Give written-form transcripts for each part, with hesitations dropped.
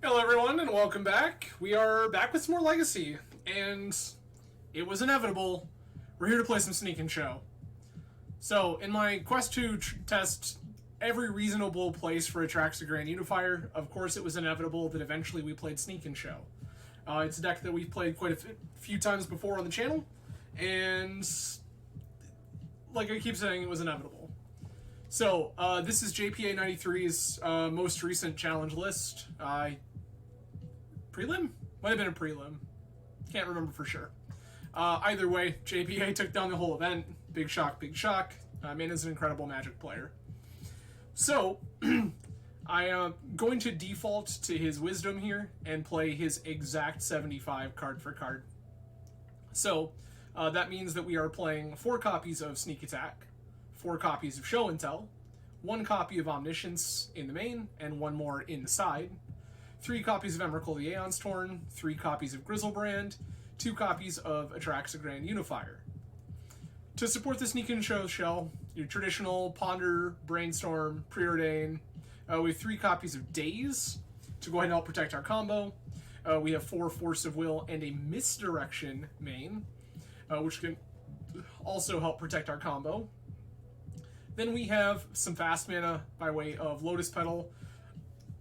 Hello everyone and welcome back. We are back with some more Legacy, and it was inevitable. We're here to play some Sneak and Show. So, in my quest to test every reasonable place for Atraxa Grand Unifier, of course it was inevitable that eventually we played Sneak and Show. It's a deck that we've played quite a few times before on the channel, and like I keep saying, it was inevitable. So, this is JPA 93's most recent challenge list. Prelim? Might have been a prelim. Can't remember for sure. Either way, JPA took down the whole event. Big shock, big shock. Man is an incredible Magic player. So, I am going to default to his Wisdom here and play his exact 75 card for card. So, that means that we are playing 4 copies of Sneak Attack, 4 copies of Show and Tell, 1 copy of Omniscience in the main, and 1 more in the side, 3 copies of Emrakul the Aeon's Torn, 3 copies of Grizzlebrand, 2 copies of Atraxa Grand Unifier. To support the Sneak and Show shell, your traditional Ponder, Brainstorm, Preordain, we have 3 copies of Daze to go ahead and help protect our combo. We have 4 Force of Will and a Misdirection main, which can also help protect our combo. Then we have some fast mana by way of Lotus Petal,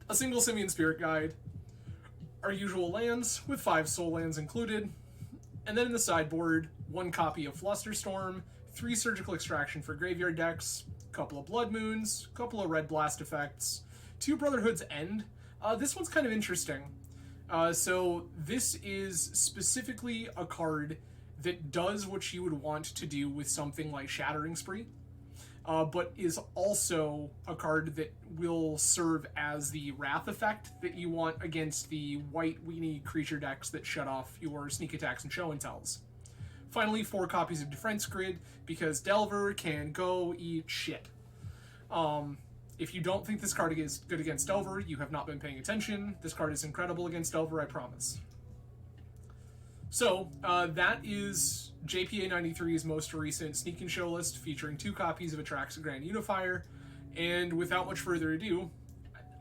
a single Simian Spirit Guide, our usual lands with 5 soul lands included, and then in the sideboard, 1 copy of Flusterstorm, 3 Surgical Extraction for graveyard decks, a couple of Blood Moons, a couple of Red Blast effects, 2 Brotherhood's End. This one's kind of interesting. So this is specifically a card that does what you would want to do with something like Shattering Spree, but is also a card that will serve as the Wrath effect that you want against the white weenie creature decks that shut off your Sneak Attacks and Show and Tells. Finally, 4 copies of Defense Grid, because Delver can go eat shit. If you don't think this card is good against Delver, you have not been paying attention. This card is incredible against Delver, I promise. So, that is JPA 93's most recent Sneak and Show list, featuring 2 copies of Atraxa Grand Unifier. And without much further ado,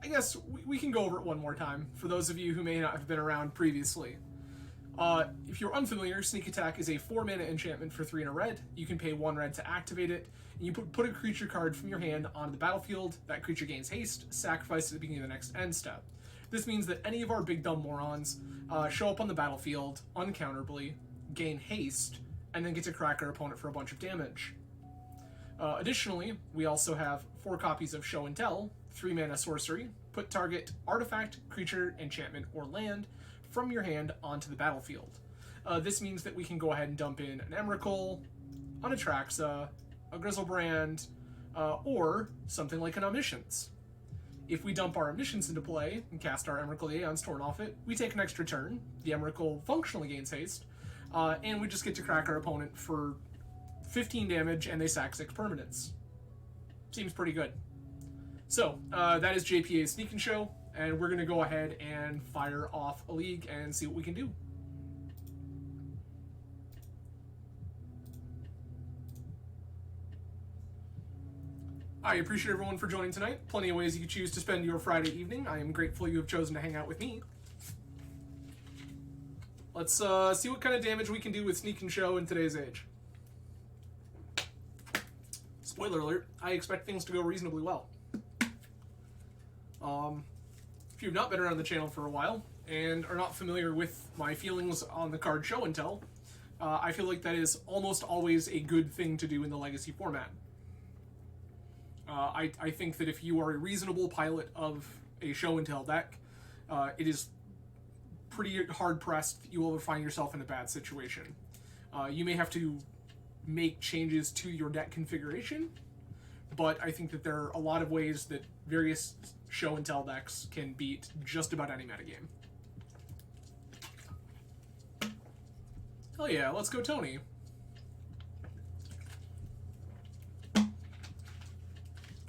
I guess we can go over it one more time, for those of you who may not have been around previously. If you're unfamiliar, Sneak Attack is a 4-mana enchantment for 3 and a red. You can pay 1 red to activate it, and you put a creature card from your hand onto the battlefield. That creature gains haste, sacrificed at the beginning of the next end step. This means that any of our big dumb morons show up on the battlefield uncounterably, gain haste, and then get to crack our opponent for a bunch of damage. Additionally, we also have 4 copies of Show and Tell, 3-mana sorcery. Put target artifact, creature, enchantment, or land from your hand onto the battlefield. This means that we can go ahead and dump in an Emrakul, an Atraxa, a Grizzlebrand, or something like an Omniscience. If we dump our Omniscience into play and cast our Emrakul the Aeon's Torn off it, we take an extra turn. The Emrakul functionally gains haste, and we just get to crack our opponent for 15 damage, and they sack 6 permanents. Seems pretty good. So, that is JPA's Sneak and Show, and we're going to go ahead and fire off a league and see what we can do. I appreciate everyone for joining tonight. Plenty of ways you can choose to spend your Friday evening. I am grateful you have chosen to hang out with me. Let's see what kind of damage we can do with Sneak and Show in today's age. Spoiler alert, I expect things to go reasonably well. If you've not been around the channel for a while and are not familiar with my feelings on the card Show and Tell, I feel like that is almost always a good thing to do in the Legacy format. I think that if you are a reasonable pilot of a Show and Tell deck, it is pretty hard-pressed that you will ever find yourself in a bad situation. You may have to make changes to your deck configuration, but I think that there are a lot of ways that various Show and Tell decks can beat just about any metagame. Hell yeah, let's go Tony.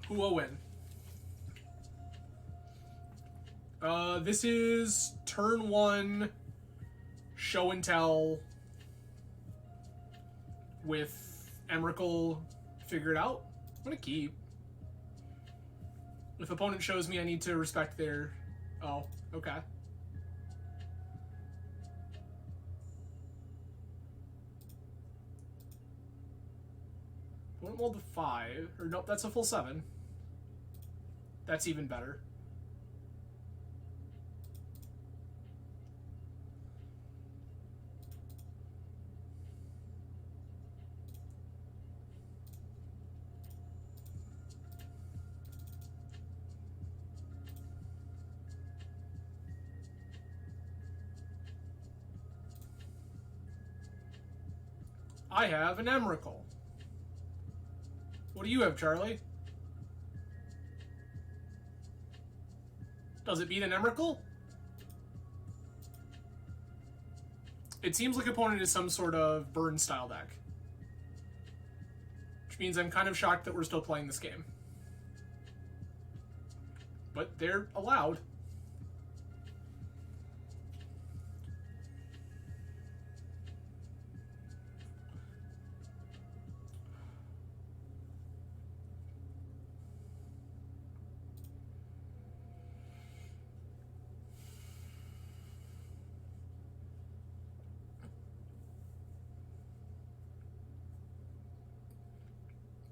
Who will win? This is turn 1 Show and Tell with Emrakul figured out. I'm gonna keep. If opponent shows me I need to respect their... Oh, okay. mold to 5. Or nope, that's a full 7. That's even better. I have an Emrakul. What do you have, Charlie? Does it beat an Emrakul? It seems like opponent is some sort of burn style deck. Which means I'm kind of shocked that we're still playing this game. But they're allowed.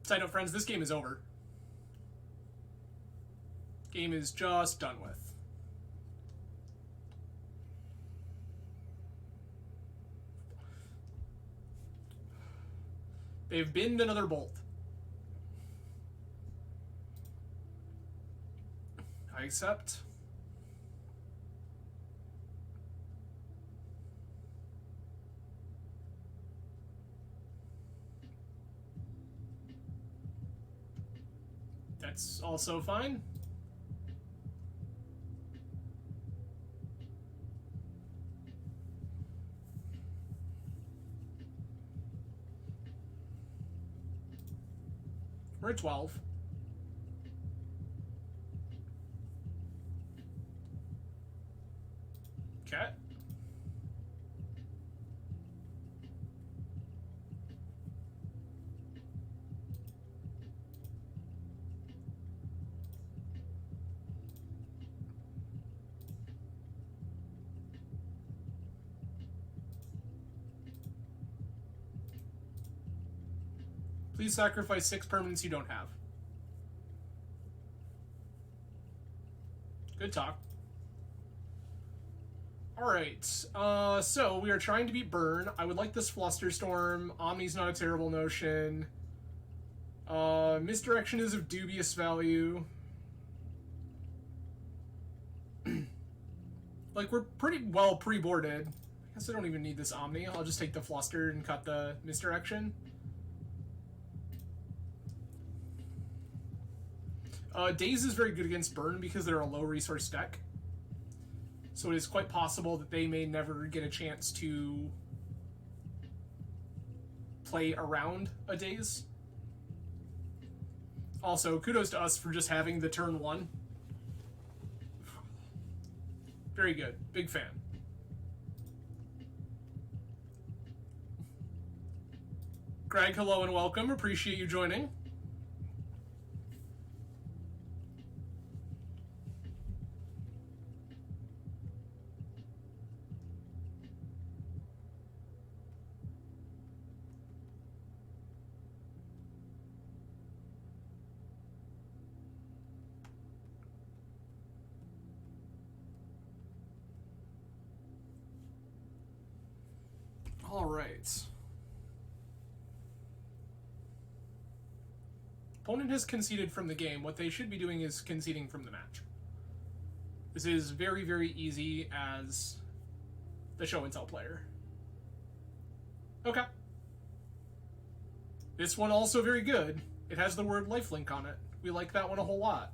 Side note, friends, this game is over. Game is just done with. They've binned another bolt. I accept. That's also fine. We're at 12. Okay. Please sacrifice 6 permanents you don't have. Good talk. Alright, so we are trying to beat Burn. I would like this Flusterstorm. Omni's not a terrible notion. Misdirection is of dubious value. Like, we're pretty well pre-boarded. I guess I don't even need this Omni. I'll just take the Fluster and cut the Misdirection. Daze is very good against Burn because they're a low resource deck. So it is quite possible that they may never get a chance to play around a Daze. Also, kudos to us for just having the turn 1. Very good. Big fan. Greg, hello and welcome. Appreciate you joining. All right. Opponent has conceded from the game. What they should be doing is conceding from the match. This is very, very easy as the show and tell player. Okay. This one also very good. It has the word lifelink on it. We like that one a whole lot.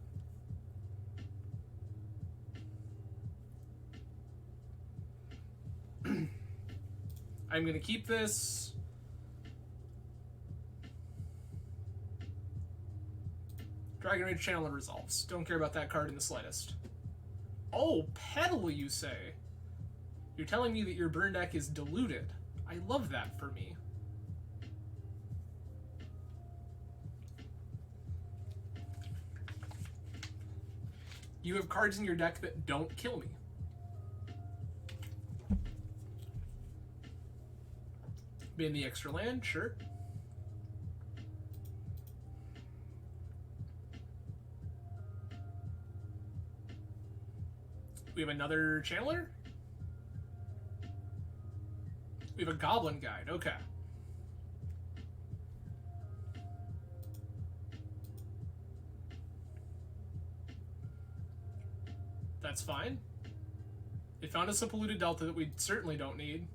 I'm going to keep this. Dragon Rage Channel and Resolves. Don't care about that card in the slightest. Oh, Petal, you say? You're telling me that your burn deck is diluted. I love that for me. You have cards in your deck that don't kill me. Bin the extra land, sure. We have another channeler? We have a goblin guide, okay. That's fine. It found us a polluted delta that we certainly don't need.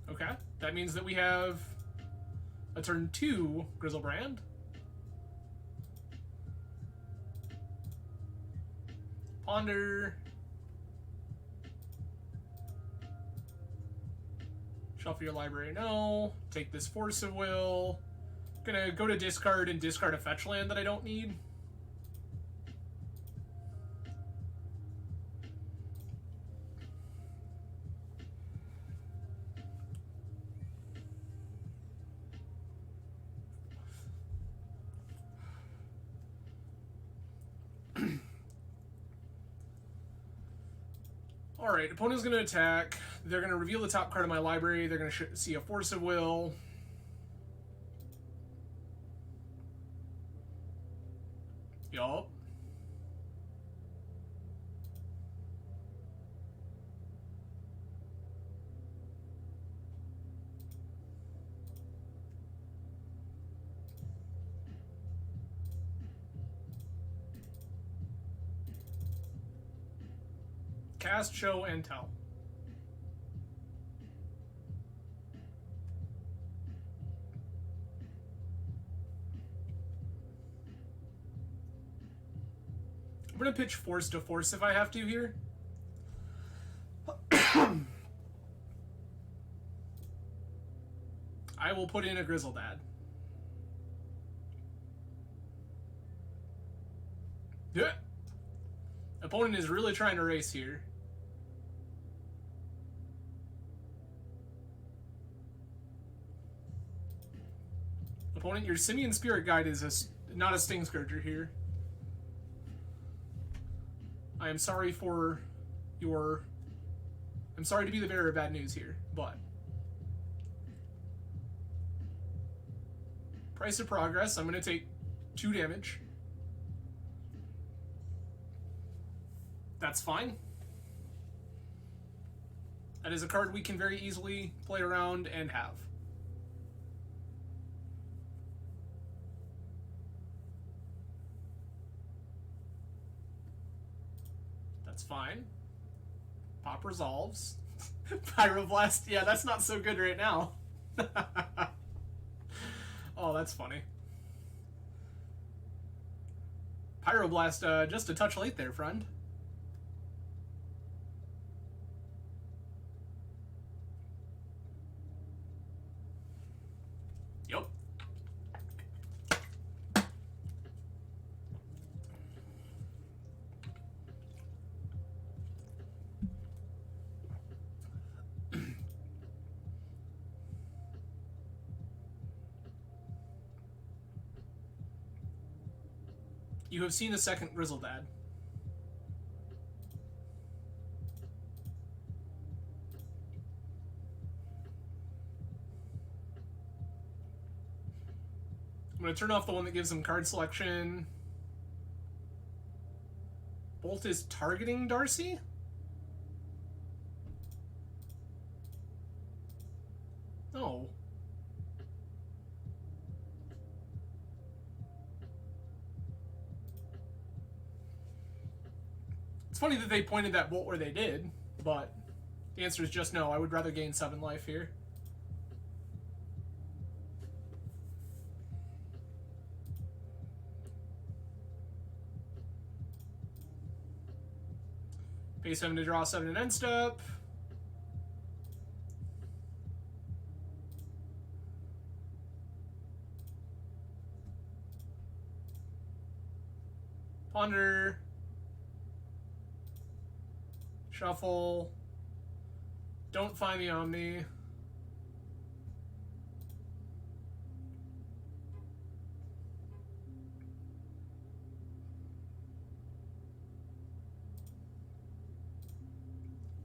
Okay, that means that we have a turn 2 Grizzlebrand. Ponder. Shuffle your library, no. Take this Force of Will. Gonna go to discard and discard a fetch land that I don't need. Alright, opponent's going to attack. They're going to reveal the top card of my library. They're going to see a Force of Will. Yup. Cast, show, and tell. I'm gonna pitch Force to Force if I have to here. I will put in a Grizzledad. Yeah. Opponent is really trying to race here. Opponent, your Simian Spirit Guide is not a Sting Scourger here. I am sorry for your... I'm sorry to be the bearer of bad news here, but... Price of Progress, I'm going to take 2 damage. That's fine. That is a card we can very easily play around and have. That's fine. Pop resolves. Pyroblast, yeah, that's not so good right now. Oh, that's funny. Pyroblast, just a touch late there, friend. Yep. You have seen a second Grizzledad. I'm going to turn off the one that gives him card selection. Bolt is targeting Darcy? No. It's funny that they pointed that bolt where they did, but the answer is just no. I would rather gain 7 life here. Pay 7 to draw 7 and end step. Ponder. Shuffle. Don't find the Omni.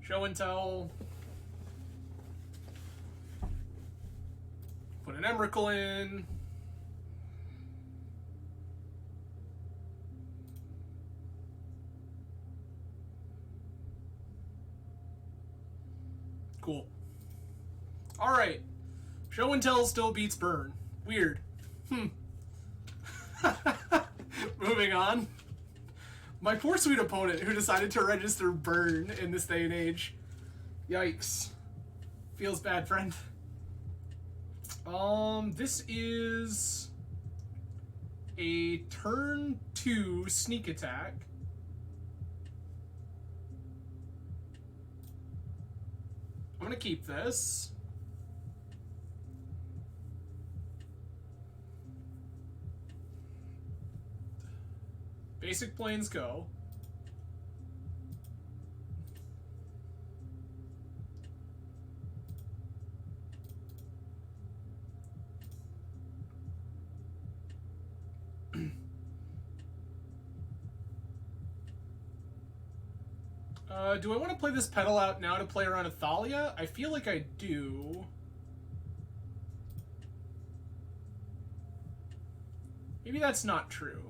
Show and tell. Put an Emrakul in. Cool. Alright. Show and Tell still beats Burn. Weird. Moving on. My poor sweet opponent who decided to register Burn in this day and age. Yikes. Feels bad, friend. This is a turn 2 sneak attack. I'm gonna keep this. Basic planes go. Do I want to play this pedal out now to play around Athalia? I feel like I do. Maybe that's not true.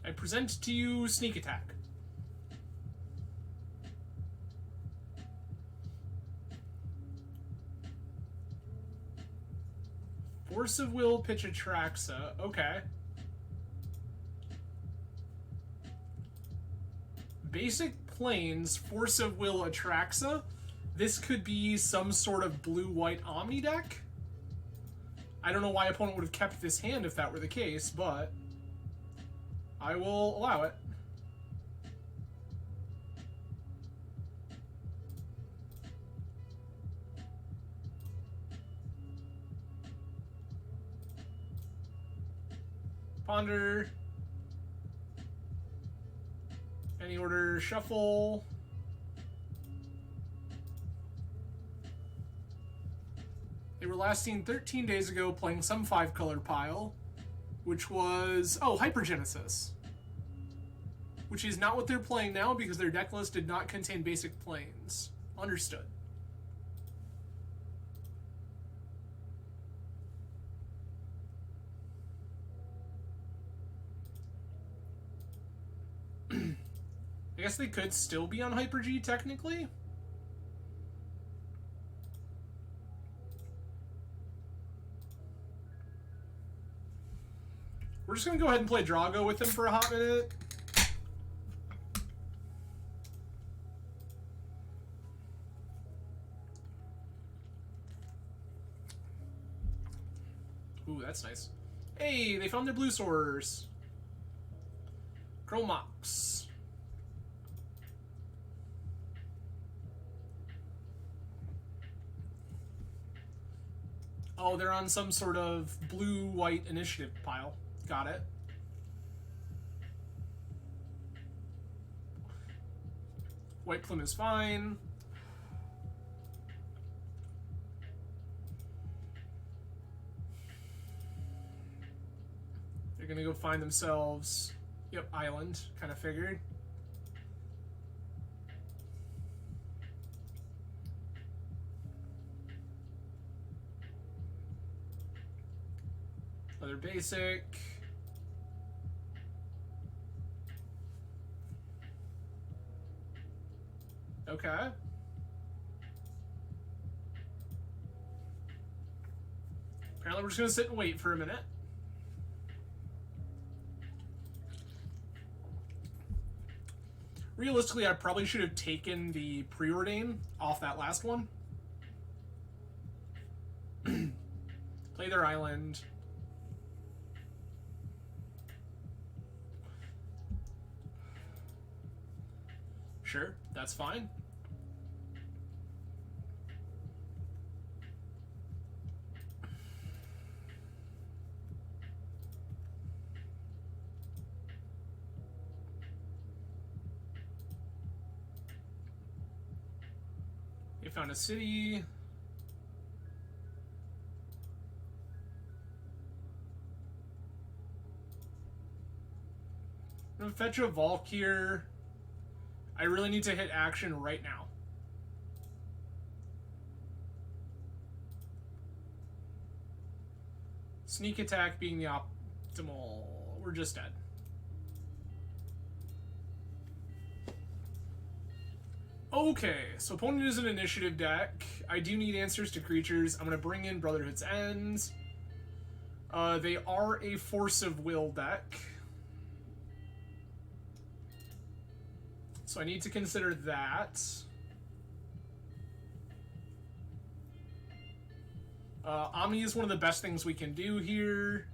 I present to you Sneak Attack. Force of Will, pitch Atraxa. Okay. Basic planes, Force of Will, Atraxa. This could be some sort of blue-white Omni deck. I don't know why opponent would have kept this hand if that were the case, but I will allow it. Ponder. Any order, shuffle. They were last seen 13 days ago playing some 5-color pile, which was, oh, Hypergenesis. Which is not what they're playing now because their deck list did not contain basic planes. Understood. I guess they could still be on Hyper G technically. We're just gonna go ahead and play Drago with him for a hot minute. Ooh, that's nice. Hey, they found their blue source. Chromox. Oh, they're on some sort of blue-white initiative pile. Got it. White Plume is fine. They're gonna go find themselves, yep, island, kind of figured. Other basic. Okay. Apparently we're just gonna sit and wait for a minute. Realistically, I probably should have taken the Preordain off that last one. Play their island. Sure, that's fine. They found a city. I'm gonna fetch a Valk here. I really need to hit action right now. Sneak attack being the optimal. We're just dead. Okay, so opponent is an initiative deck. I do need answers to creatures. I'm going to bring in Brotherhood's End. They are a Force of Will deck. So I need to consider that. Omni is one of the best things we can do here.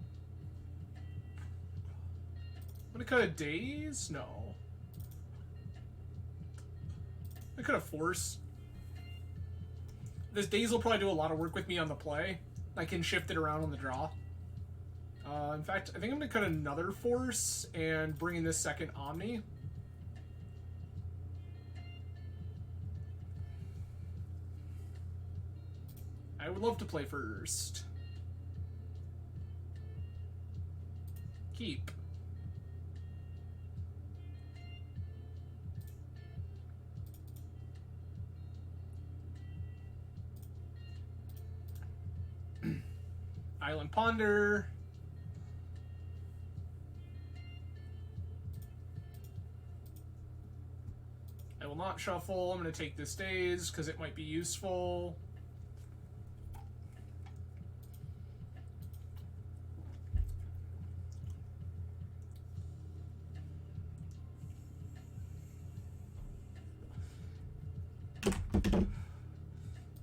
I'm going to cut a Daze? No. I could have Force. This Daze will probably do a lot of work with me on the play. I can shift it around on the draw. In fact, I think I'm going to cut another Force and bring in this second Omni. I would love to play first. Keep. Island Ponder. I will not shuffle. I'm going to take this Daze because it might be useful.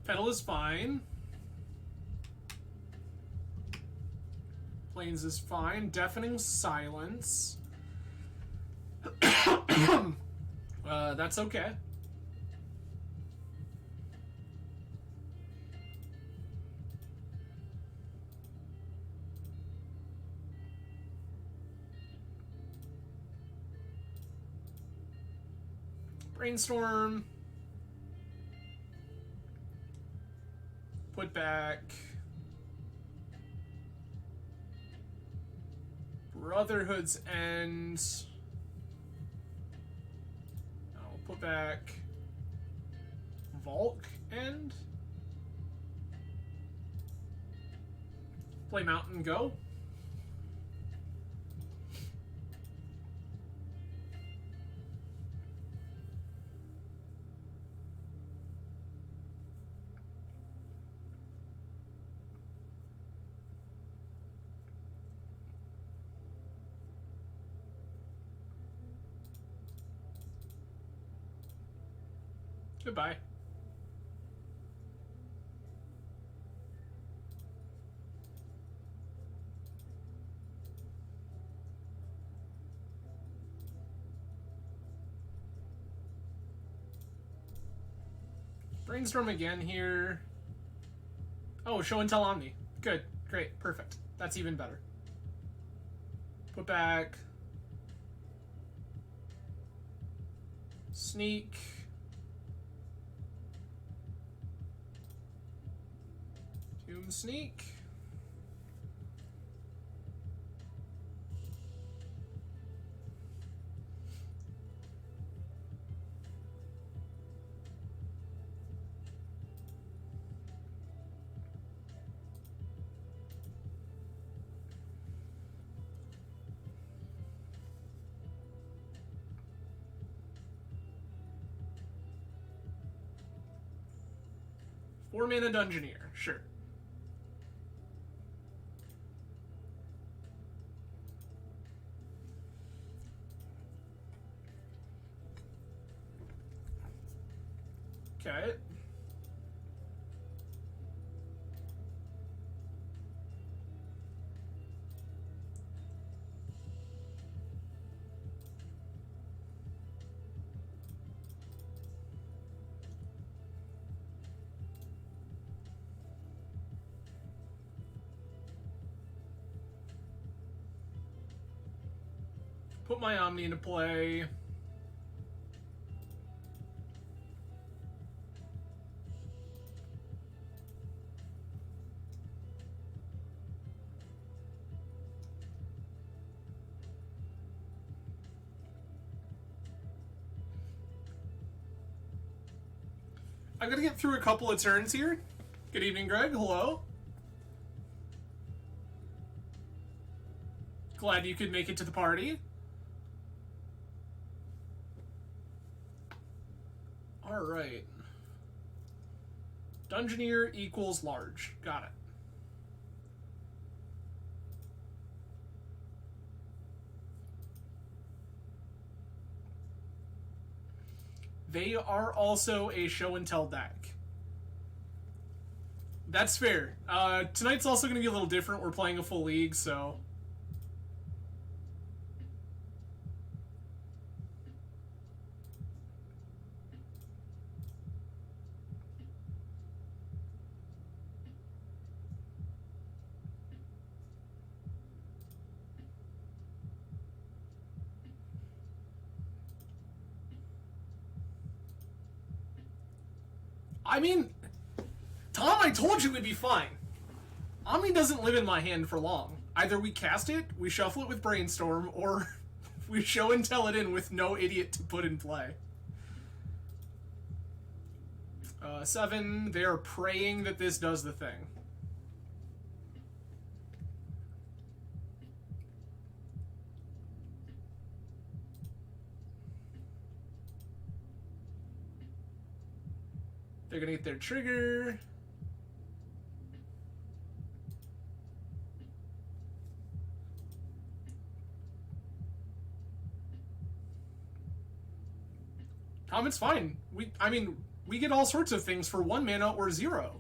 Petal is fine. Plains is fine. Deafening Silence. That's okay. Brainstorm. Put back. Brotherhood's End. I'll put back Volk End. Play Mountain Go. Goodbye. Brainstorm again here. Oh, show and tell Omni. Good. Great. Perfect. That's even better. Put back. Sneak. Tomb Sneak. Four-mana Dungeoneer, sure. Okay. Put my Omni into play. I'm gonna get through a couple of turns here. Good evening, Greg. Hello. Glad you could make it to the party. Alright. Dungeoneer equals large. Got it. They are also a show and tell deck. That's fair. Tonight's also going to be a little different. We're playing a full league, so... I mean, Tom, I told you it'd be fine. Omni doesn't live in my hand for long. Either we cast it, we shuffle it with Brainstorm, or we show and tell it in with no idiot to put in play. 7, they are praying that this does the thing. They're gonna get their trigger. Tom, it's fine. We get all sorts of things for 1 mana or 0.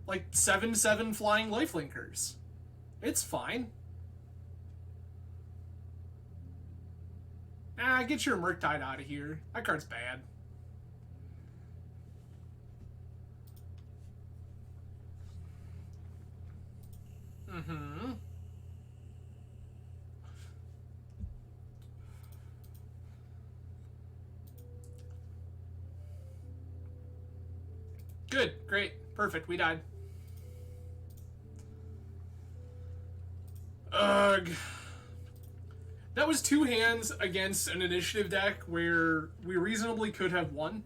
Like 7/7 flying lifelinkers. It's fine. Get your Murktide out of here. That card's bad. Mm-hmm. Good, great, perfect, we died. Ugh. That was 2 hands against an initiative deck where we reasonably could have won.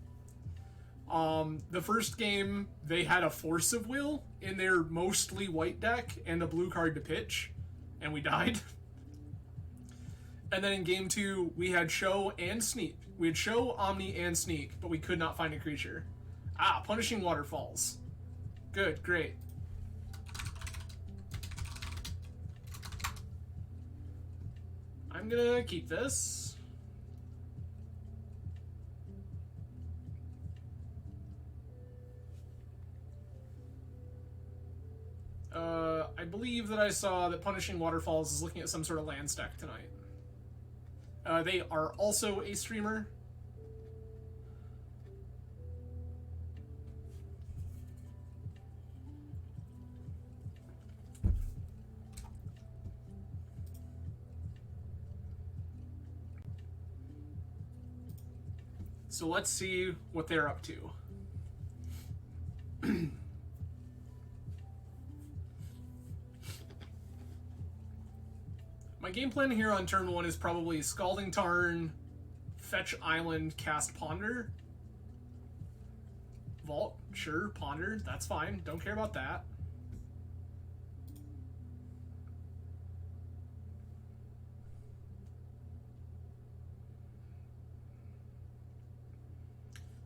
The first game, they had a Force of Will in their mostly white deck and a blue card to pitch, and we died. And then in game 2, we had Show and Sneak. We had Show, Omni, and Sneak, but we could not find a creature. Punishing Waterfalls. Good, great. I'm gonna keep this. I believe that I saw that Punishing Waterfalls is looking at some sort of land stack tonight. They are also a streamer. So let's see what they're up to. My game plan here on turn 1 is probably Scalding Tarn, Fetch Island, cast Ponder. Vault, sure, Ponder, that's fine. Don't care about that.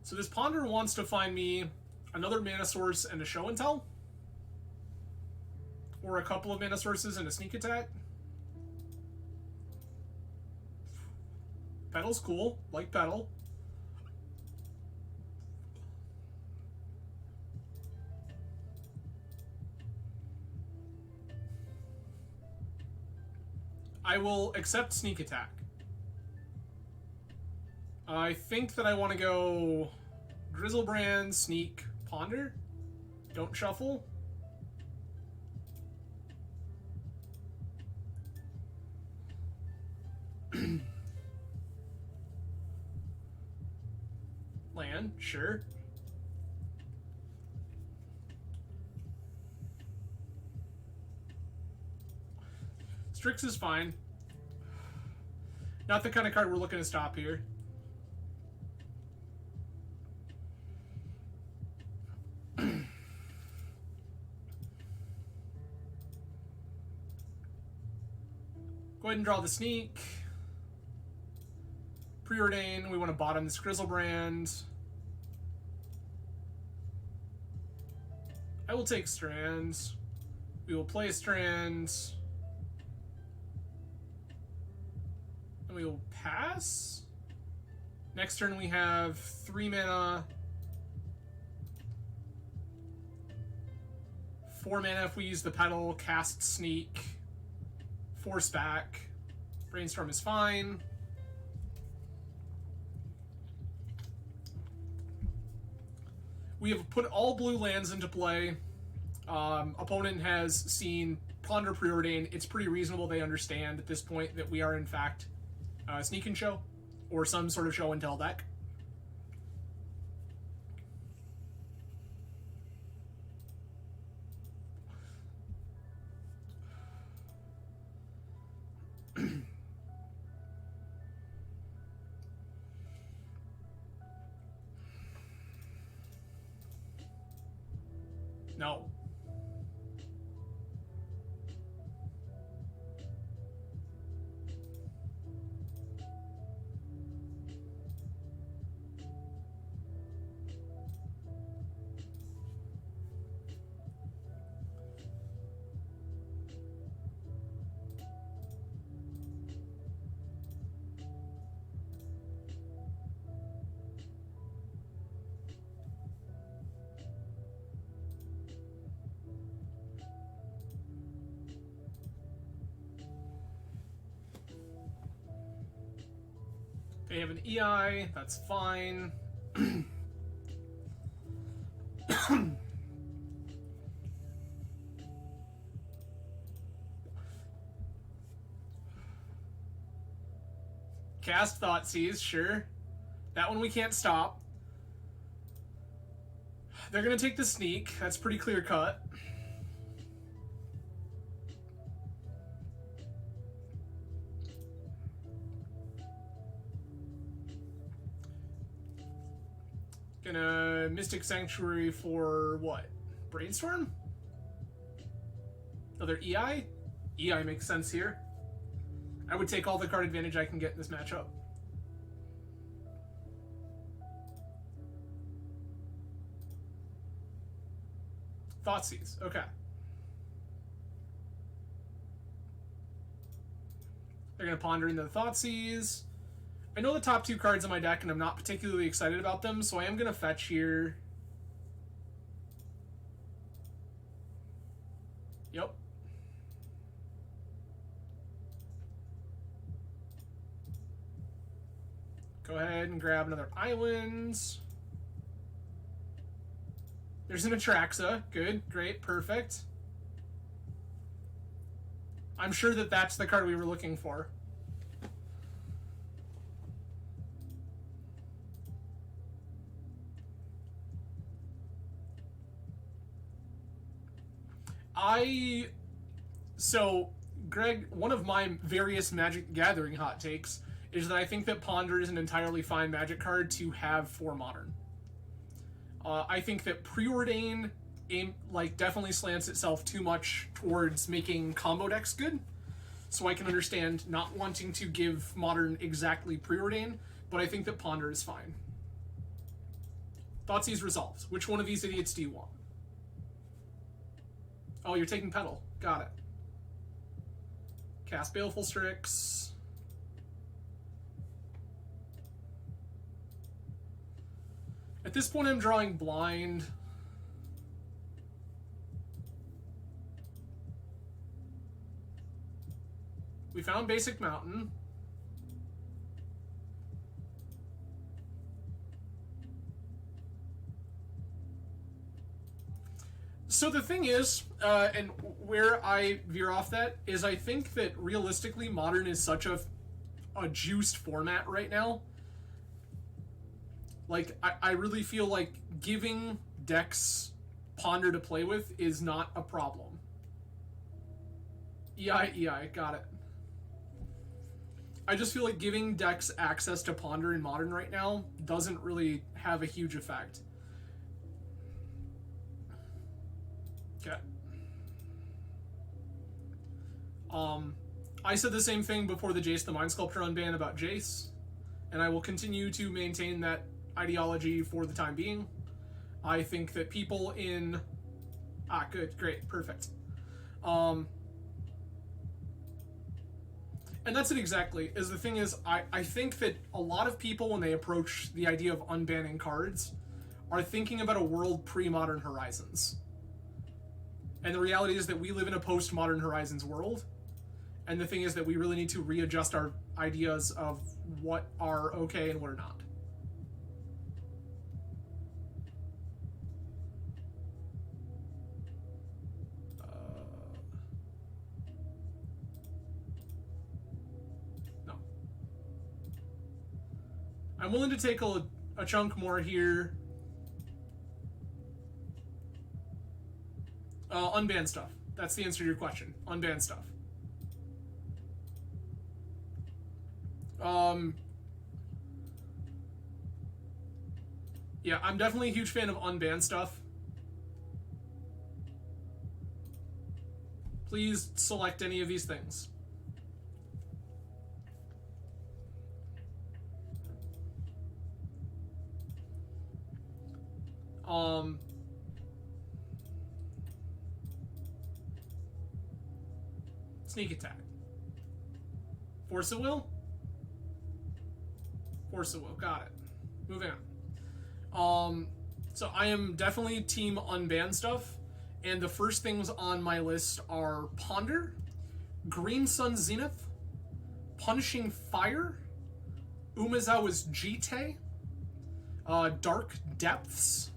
So this Ponder wants to find me another mana source and a Show and Tell. Or a couple of mana sources and a Sneak Attack. Petal's cool. Like Petal. I will accept Sneak Attack. I think that I want to go Grizzlebrand, Sneak, Ponder. Don't shuffle. Land, sure. Strix is fine. Not the kind of card we're looking to stop here. Go ahead and draw the Sneak. Preordain, we want to bottom this Grizzlebrand. I will take Strands. We will play Strands. And we will pass. Next turn we have 3 mana. 4 mana if we use the pedal, cast Sneak. Force back. Brainstorm is fine. We have put all blue lands into play. Opponent has seen Ponder Preordain. It's pretty reasonable they understand at this point that we are in fact Sneak and Show, or some sort of show and tell deck. No. They have an EI, that's fine. Cast Thoughtseize, sure. That one we can't stop. They're gonna take the Sneak, that's pretty clear cut. Gonna Mystic Sanctuary for what? Brainstorm? Another EI? EI makes sense here. I would take all the card advantage I can get in this matchup. Thoughtseize, okay. They're gonna ponder into the Thoughtseize. I know the top 2 cards on my deck, and I'm not particularly excited about them, so I am going to fetch here. Yep. Go ahead and grab another Islands. There's an Atraxa. Good, great, perfect. I'm sure that that's the card we were looking for. So, Greg, one of my various Magic Gathering hot takes is that I think that Ponder is an entirely fine Magic card to have for Modern. I think that Preordain definitely slants itself too much towards making combo decks good. So I can understand not wanting to give Modern exactly Preordain, but I think that Ponder is fine. Thoughtseize resolved. Which one of these idiots do you want? Oh, you're taking Pedal. Got it. Cast Baleful Strix. At this point, I'm drawing blind. We found Basic Mountain. So the thing is, and where I veer off that, is I think that realistically Modern is such a juiced format right now. Like, I really feel like giving decks Ponder to play with is not a problem. EI, got it. I just feel like giving decks access to Ponder in Modern right now doesn't really have a huge effect. Okay. I said the same thing before the Jace the Mind Sculptor unban about Jace, and I will continue to maintain that ideology for the time being. I think that people in... good, great, perfect. And that's it exactly, is the thing is, I think that a lot of people, when they approach the idea of unbanning cards, are thinking about a world pre-Modern Horizons. And the reality is that we live in a post-Modern Horizons world, and the thing is that we really need to readjust our ideas of what are okay and what are not. No. I'm willing to take a chunk more here. Unban stuff. That's the answer to your question. Unban stuff. Yeah, I'm definitely a huge fan of unban stuff. Please select any of these things. Sneak Attack. Force of Will? Force of Will, got it. Moving on. So I am definitely team unban stuff, and the first things on my list are Ponder, Green Sun Zenith, Punishing Fire, Umezawa's Jite, Dark Depths.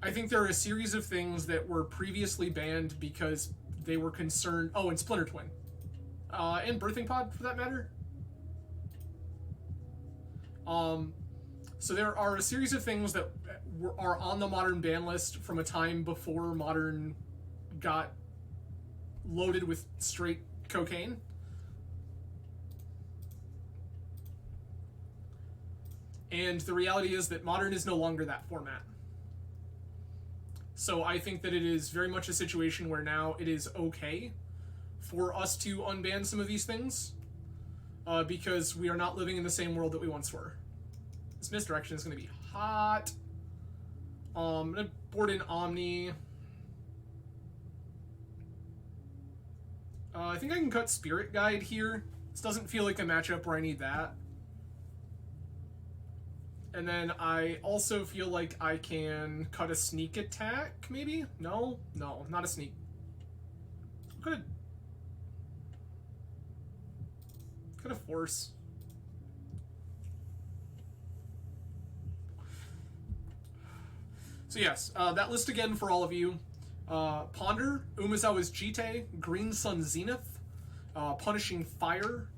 I think there are a series of things that were previously banned because they were concerned... Oh, and Splinter Twin. And Birthing Pod, for that matter. So there are a series of things that are on the Modern ban list from a time before Modern got loaded with straight cocaine. And the reality is that Modern is no longer that format. So I think that it is very much a situation where now it is okay for us to unban some of these things, because we are not living in the same world that we once were. This misdirection is going to be hot. I'm going to board in Omni. I think I can cut Spirit Guide here. This doesn't feel like a matchup where I need that. And then I also feel like I can cut a Sneak Attack, maybe? No, not a Sneak. Cut a Force. So yes, that list again for all of you. Ponder, Umezawa's Jite, Green Sun Zenith, Punishing Fire,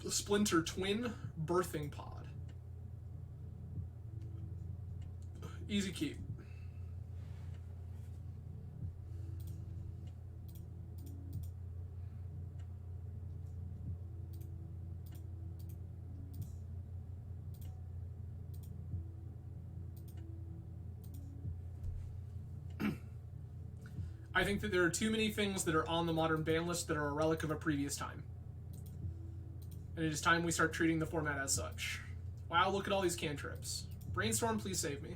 Splinter Twin, Birthing Pod. Easy keep. I think that there are too many things that are on the Modern ban list that are a relic of a previous time. And it is time we start treating the format as such. Wow, look at all these cantrips. Brainstorm, please save me.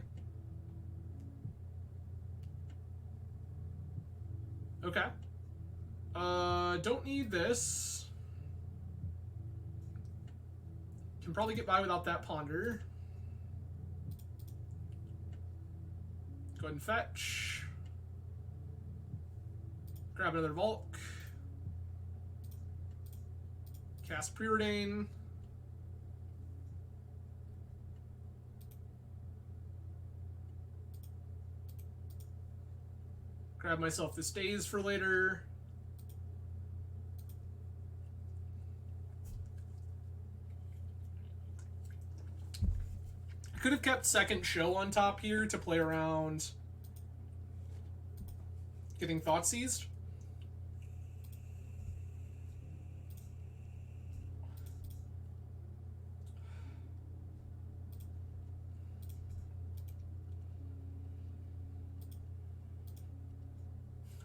Okay. Don't need this. Can probably get by without that Ponder. Go ahead and fetch. Grab another Volk. Cast Preordain. Grab myself the stays for later. I could have kept second show on top here to play around getting thought seized.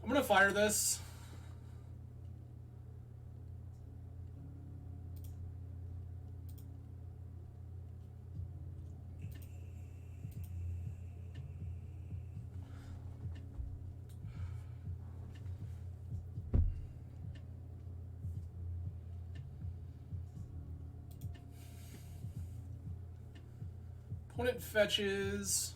I'm gonna fire this. Opponent fetches.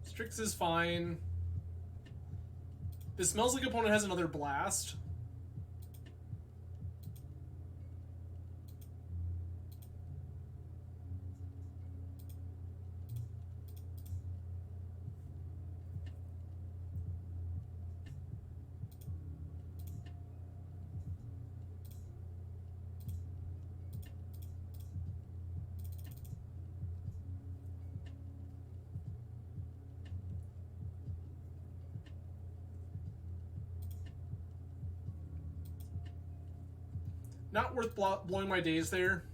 Strix is fine. This smells like opponent has another blast. Not worth blowing my days there.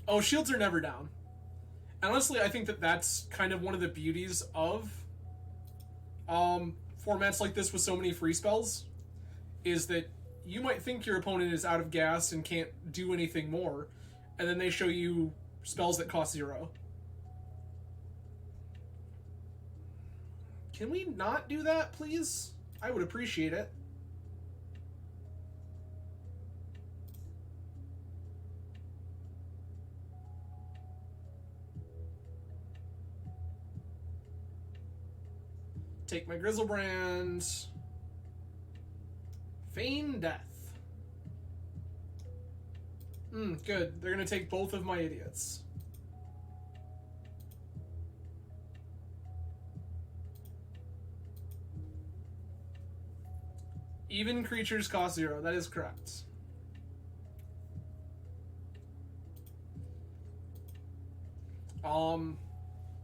Oh, shields are never down. And honestly, I think that that's kind of one of the beauties of formats like this with so many free spells, is that you might think your opponent is out of gas and can't do anything more, and then they show you spells that cost 0. Can we not do that, please? I would appreciate it. Take my Grizzlebrand. Feign death. Good. They're gonna take both of my idiots. Even creatures cost 0. That is correct.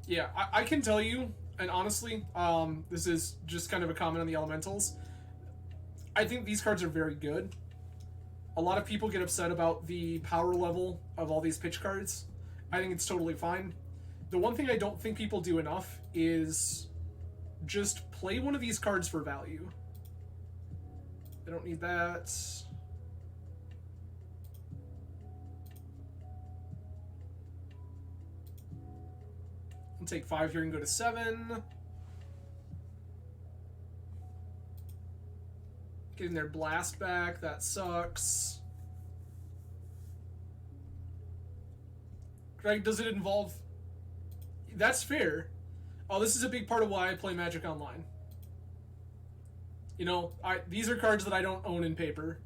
Yeah, I can tell you, and honestly, this is just kind of a comment on the elementals. I think these cards are very good. A lot of people get upset about the power level of all these pitch cards. I think it's totally fine. The one thing I don't think people do enough is just play one of these cards for value. I don't need that. I'll take 5 here and go to 7. Getting their blast back, that sucks. Greg, does it involve... That's fair. Oh, this is a big part of why I play Magic Online. You know, these are cards that I don't own in paper.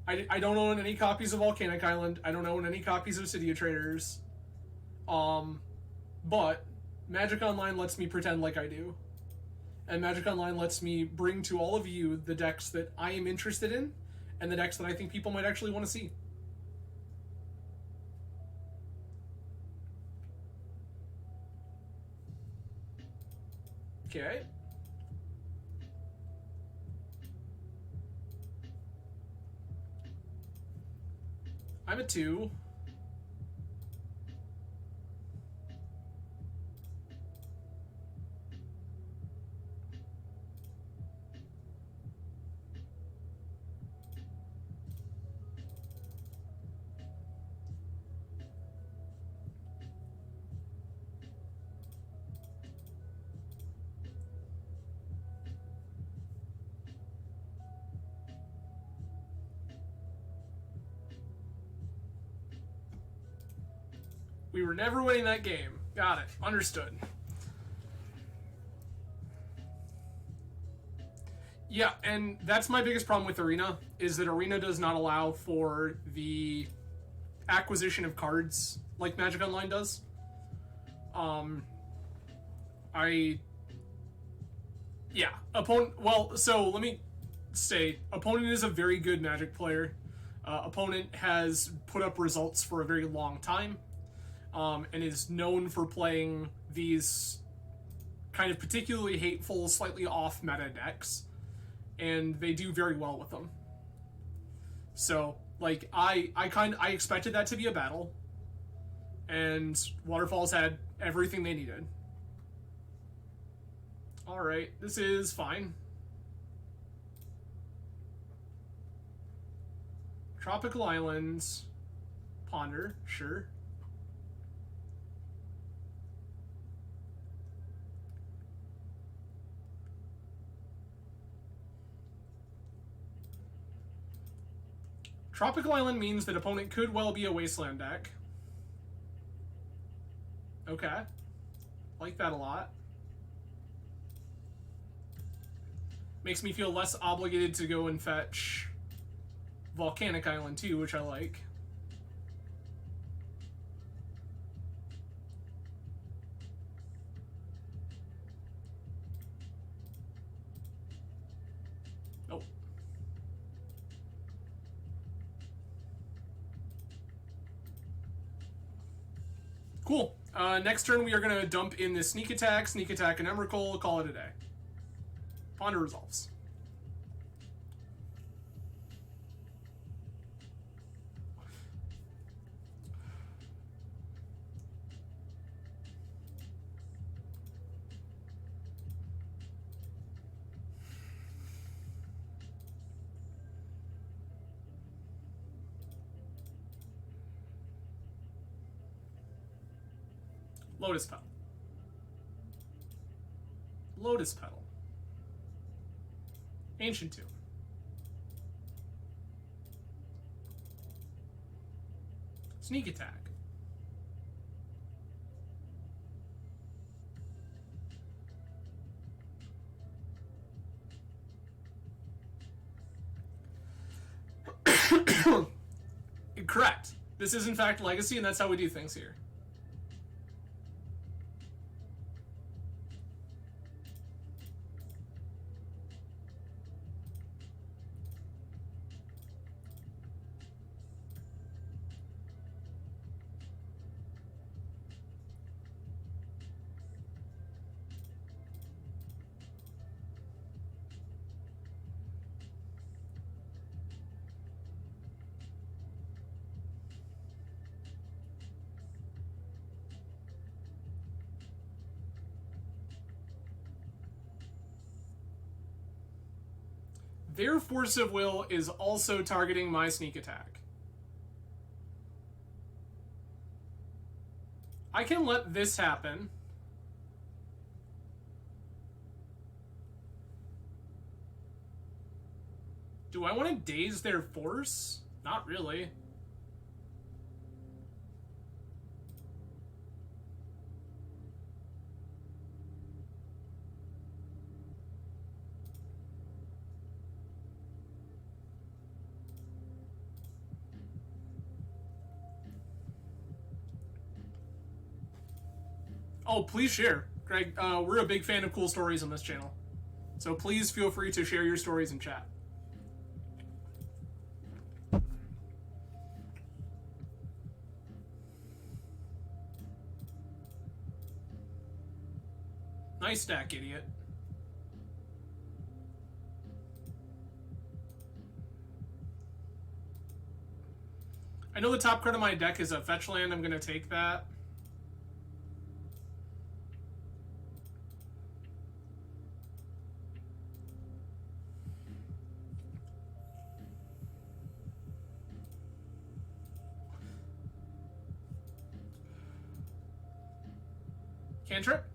I don't own any copies of Volcanic Island. I don't own any copies of City of Traders. But Magic Online lets me pretend like I do. And Magic Online lets me bring to all of you the decks that I am interested in, and the decks that I think people might actually want to see. Okay. I'm a 2. We were never winning that game. Got it. Understood. Yeah, and that's my biggest problem with Arena, is that Arena does not allow for the acquisition of cards like Magic Online does. So let me say, Opponent is a very good Magic player. Opponent has put up results for a very long time, and is known for playing these kind of particularly hateful, slightly off meta decks, and they do very well with them. So, like, I expected that to be a battle, and Waterfalls had everything they needed. Alright, this is fine. Tropical Islands. Ponder, sure. Tropical Island means that opponent could well be a Wasteland deck. Okay. Like that a lot. Makes me feel less obligated to go and fetch Volcanic Island too, which I like. Oh. Cool. Next turn we are going to dump in this Sneak Attack, and Emrakul, call it a day. Ponder resolves. Lotus Petal. Lotus Petal. Ancient Tomb. Sneak Attack. Correct. This is in fact Legacy, and that's how we do things here. Their Force of Will is also targeting my Sneak Attack. I can let this happen. Do I want to daze their force? Not really. Oh, please share. Greg, we're a big fan of cool stories on this channel. So please feel free to share your stories in chat. Nice stack, idiot. I know the top card of my deck is a fetch land. I'm going to take that. Cantrip?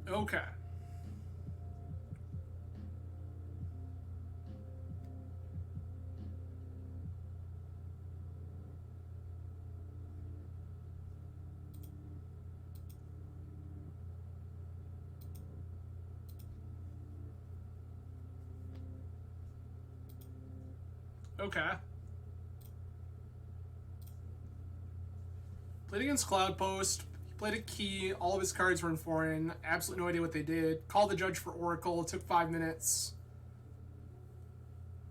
Okay. Okay. Played against Cloudpost. He played a key. All of his cards were in foreign. Absolutely no idea what they did. Called the judge for Oracle. It took 5 minutes.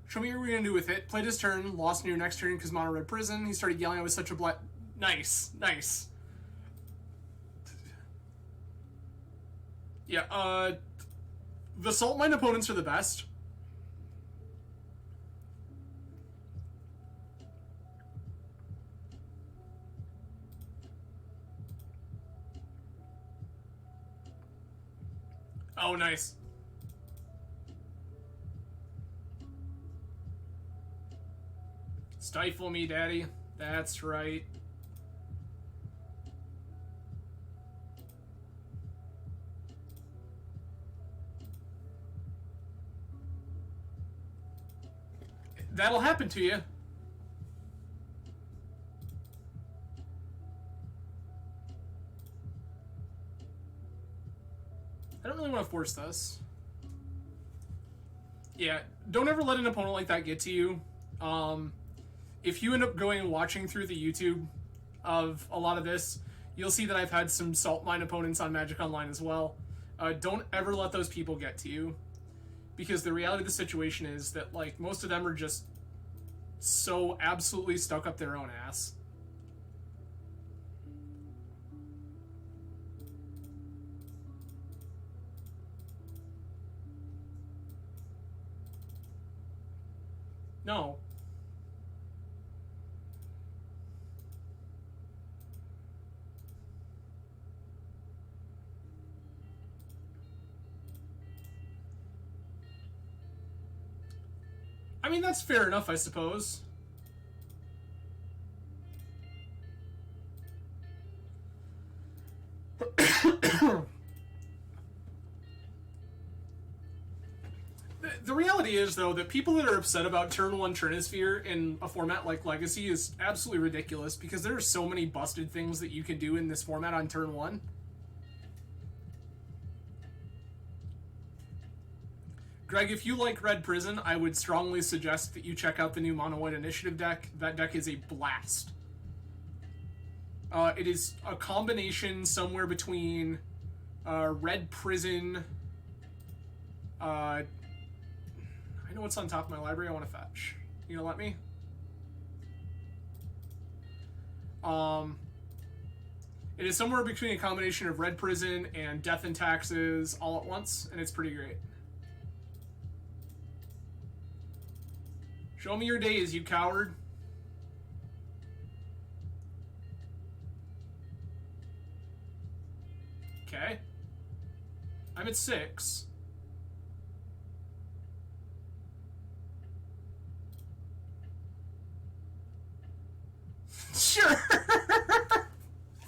Show me what you're going to do with it. Played his turn. Lost in your next turn because Mono Red Prison. He started yelling I was such a Nice. Nice. Yeah, the Salt Mine opponents are the best. Oh, nice. Stifle me, daddy. That's right. That'll happen to you. I don't really want to force this. Yeah, don't ever let an opponent like that get to you. If you end up going and watching through the YouTube of a lot of this, you'll see that I've had some Salt Mine opponents on Magic Online as well. Don't ever let those people get to you. Because the reality of the situation is that, like, most of them are just so absolutely stuck up their own ass. No. I mean, that's fair enough, I suppose. The reality is, though, that people that are upset about turn 1 Trinisphere in a format like Legacy is absolutely ridiculous because there are so many busted things that you can do in this format on turn 1. Greg, if you like Red Prison, I would strongly suggest that you check out the new Mono White Initiative deck. That deck is a blast. It is a combination somewhere between Red Prison. I know what's on top of my library. I want to fetch. You gonna let me? It is somewhere between a combination of Red Prison and Death and Taxes all at once, and it's pretty great. Show me your days, you coward. Okay. I'm at 6. Sure.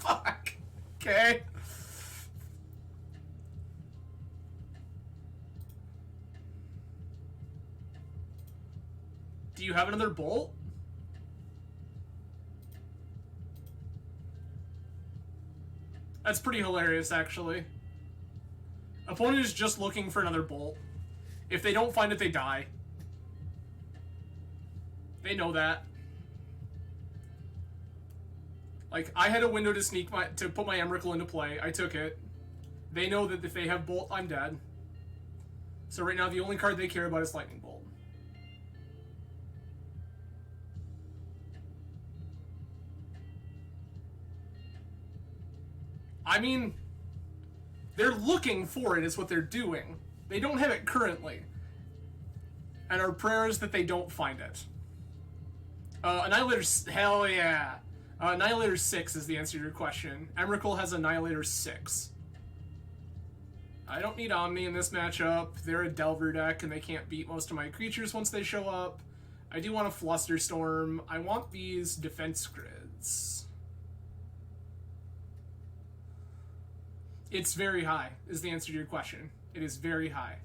Fuck. Okay. Do you have another bolt? That's pretty hilarious, actually. Opponent is just looking for another bolt. If they don't find it, they die. They know that. Like, I had a window to put my Emrakul into play. I took it. They know that if they have bolt, I'm dead. So right now, the only card they care about is Lightning Bolt. I mean, they're looking for it is what they're doing. They don't have it currently. And our prayer is that they don't find it. Annihilator, hell yeah. Annihilator 6 is the answer to your question. Emrakul has Annihilator 6. I don't need Omni in this matchup. They're a Delver deck and they can't beat most of my creatures once they show up. I do want a Flusterstorm. I want these defense grids. It's very high, is the answer to your question. It is very high.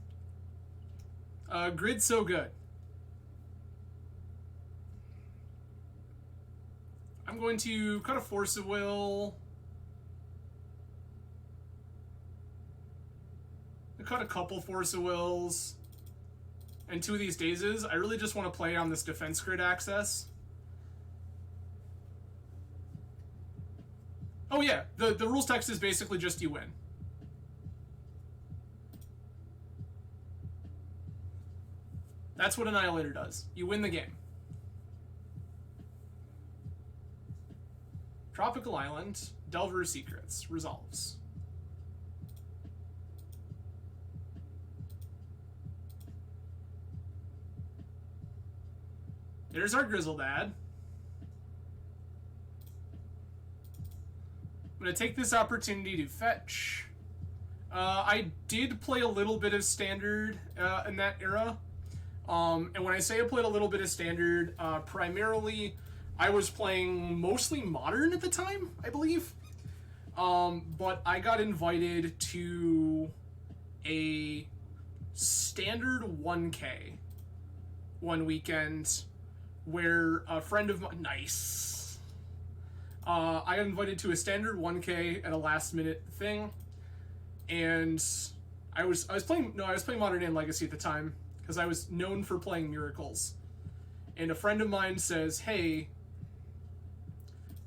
Grid's so good. I'm going to cut a Force of Will. I cut a couple Force of Wills. and 2 of these dazes, I really just want to play on this defense grid access. Oh yeah, the rules text is basically just you win. That's what Annihilator does. You win the game. Tropical Island, Delver's Secrets, resolves. There's our Grizzled ad. I'm going to take this opportunity to fetch. I did play a little bit of Standard in that era. And when I say I played a little bit of Standard, primarily I was playing mostly Modern at the time, I believe. But I got invited to a Standard 1K one weekend where a friend of mine... Nice. I got invited to a Standard 1K at a last minute thing, and I was playing Modern and Legacy at the time because I was known for playing Miracles. And a friend of mine says, "Hey,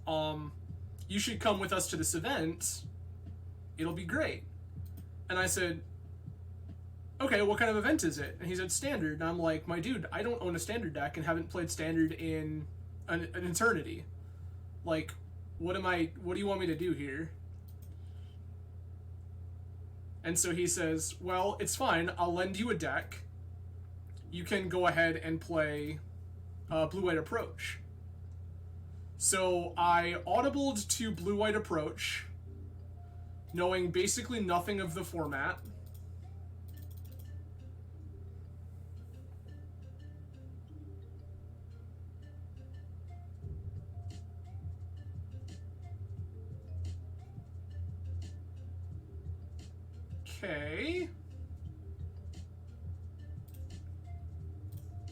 you should come with us to this event. It'll be great." And I said, "Okay, what kind of event is it?" And he said, "Standard." And I'm like, "My dude, I don't own a Standard deck and haven't played Standard in an eternity. Like, what do you want me to do here?" And so he says, "Well, it's fine. I'll lend you a deck. You can go ahead and play Blue-White Approach." So I audibled to Blue-White Approach, knowing basically nothing of the format. Okay.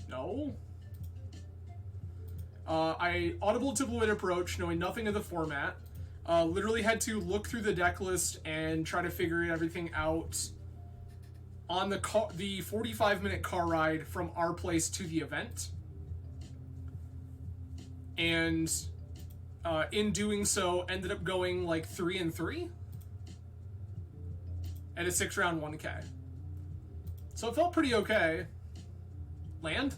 No. I audibled to Blue-White Approach, knowing nothing of the format. Literally had to look through the deck list and try to figure everything out on the 45-minute car ride from our place to the event. And in doing so, ended up going like 3-3 at a 6-round 1K. So it felt pretty okay. Land?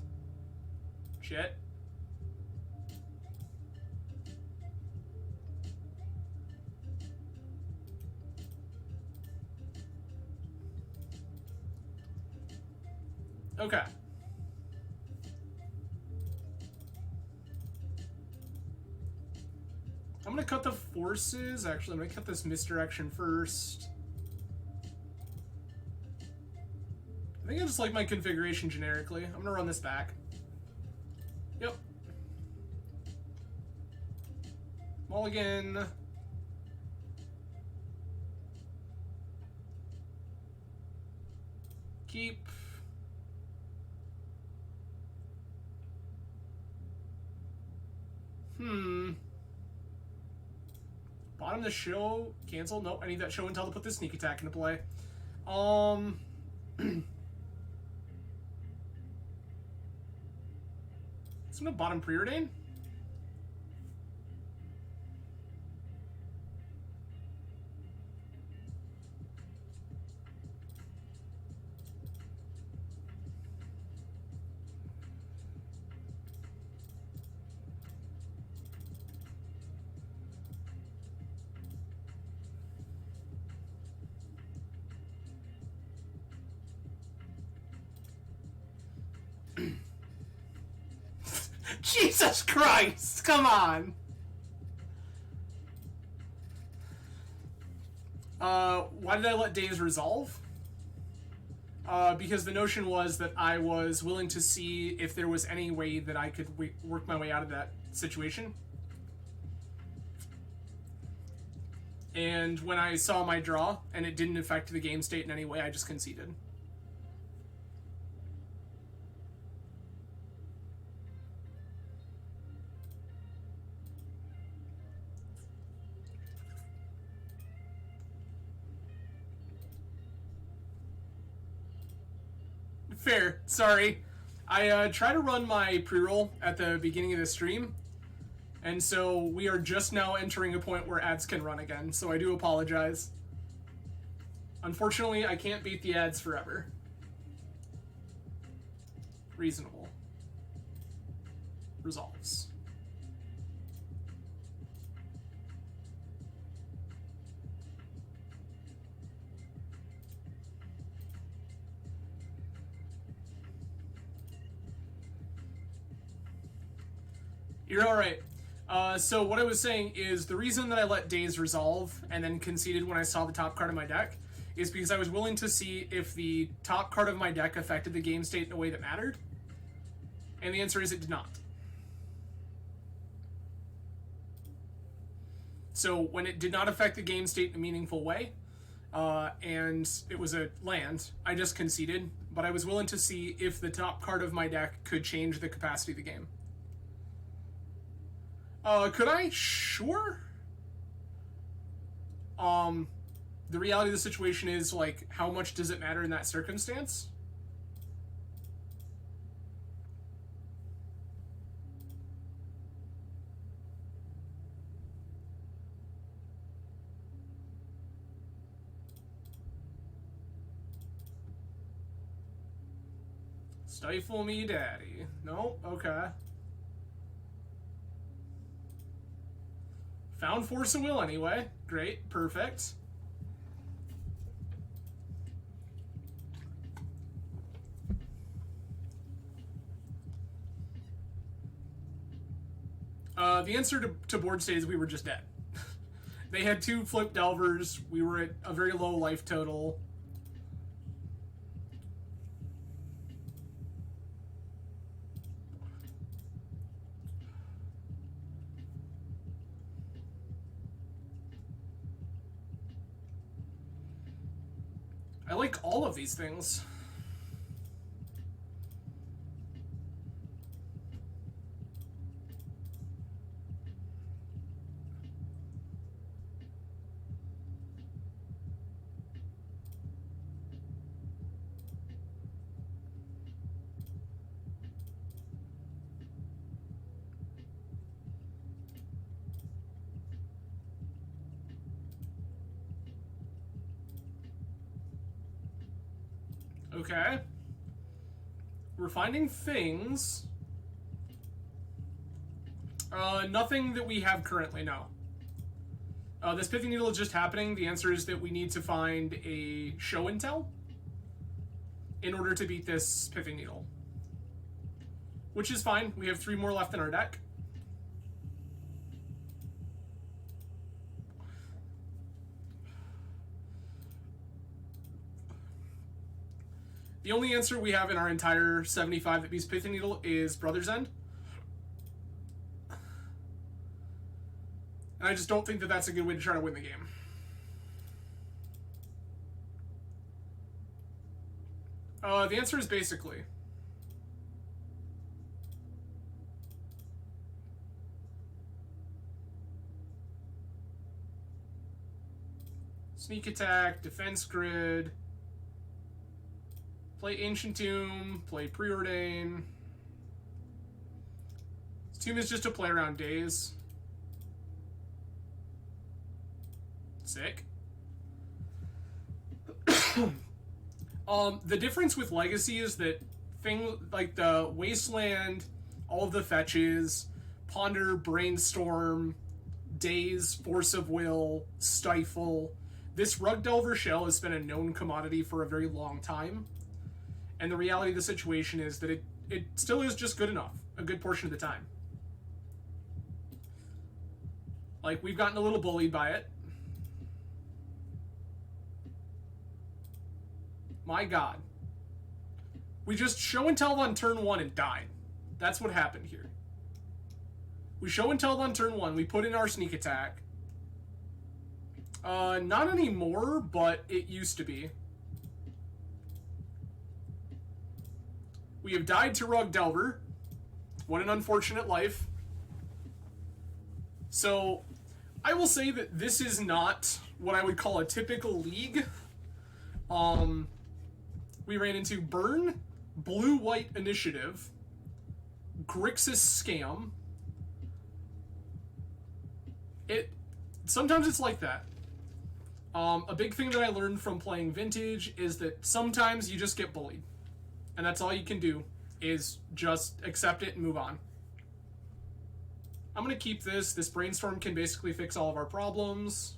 Shit. Okay. I'm gonna cut the forces. Actually, I'm gonna cut this misdirection first. I think I just like my configuration generically. I'm gonna run this back. Yep. Mulligan. Keep. Bottom of the show. Cancel. Nope, I need that show and tell to put this sneak attack into play. It's gonna bottom preordain. Jesus Christ! Come on! Why did I let Days resolve? Because the notion was that I was willing to see if there was any way that I could work my way out of that situation. And when I saw my draw, and it didn't affect the game state in any way, I just conceded. Fair. Sorry. I try to run my pre-roll at the beginning of the stream, and so we are just now entering a point where ads can run again, so I do apologize. Unfortunately, I can't beat the ads forever. Reasonable. Resolves. You're alright. So what I was saying is the reason that I let Days resolve and then conceded when I saw the top card of my deck is because I was willing to see if the top card of my deck affected the game state in a way that mattered. And the answer is it did not. So when it did not affect the game state in a meaningful way, and it was a land, I just conceded, but I was willing to see if the top card of my deck could change the capacity of the game. Could I? Sure. The reality of the situation is, like, how much does it matter in that circumstance? Stifle me, daddy. No? Okay. Found Force of Will anyway. Great. Perfect. The answer to board state is we were just dead. They had 2 flip Delvers. We were at a very low life total. I like all of these things. Okay. We're finding things. Nothing that we have currently, no. This Pithy Needle is just happening. The answer is that we need to find a show and tell in order to beat this Pithy Needle. Which is fine. We have 3 more left in our deck. The only answer we have in our entire 75 that beats Pithy Needle is Brother's End. And I just don't think that that's a good way to try to win the game. The answer is basically. Sneak Attack, Defense Grid, play Ancient Tomb, play Preordain. This Tomb is just to play around Days. Sick. The difference with Legacy is that things like the Wasteland, all of the fetches, Ponder, Brainstorm, Daze, Force of Will, Stifle. This Rug Delver shell has been a known commodity for a very long time. And the reality of the situation is that it still is just good enough, a good portion of the time. Like, we've gotten a little bullied by it. My god. We just show and tell on turn 1 and died. That's what happened here. We show and tell on turn 1, we put in our Sneak Attack. Not anymore, but it used to be. We have died to Rug Delver. What an unfortunate life. So, I will say that this is not what I would call a typical league. We ran into Burn, blue-white initiative, Grixis scam. Sometimes it's like that. A big thing that I learned from playing Vintage is that sometimes you just get bullied. And that's all you can do, is just accept it and move on. I'm going to keep this. This brainstorm can basically fix all of our problems.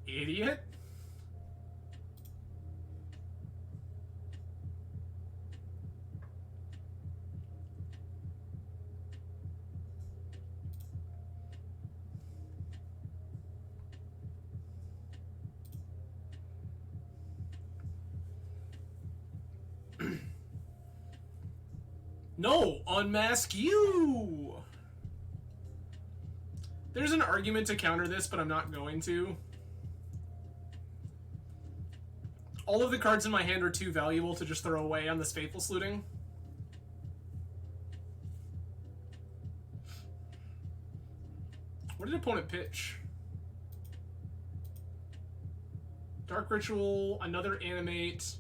Idiot. No, unmask you! There's an argument to counter this, but I'm not going to. All of the cards in my hand are too valuable to just throw away on this Faithless Looting. What did opponent pitch? Dark Ritual, another Animate.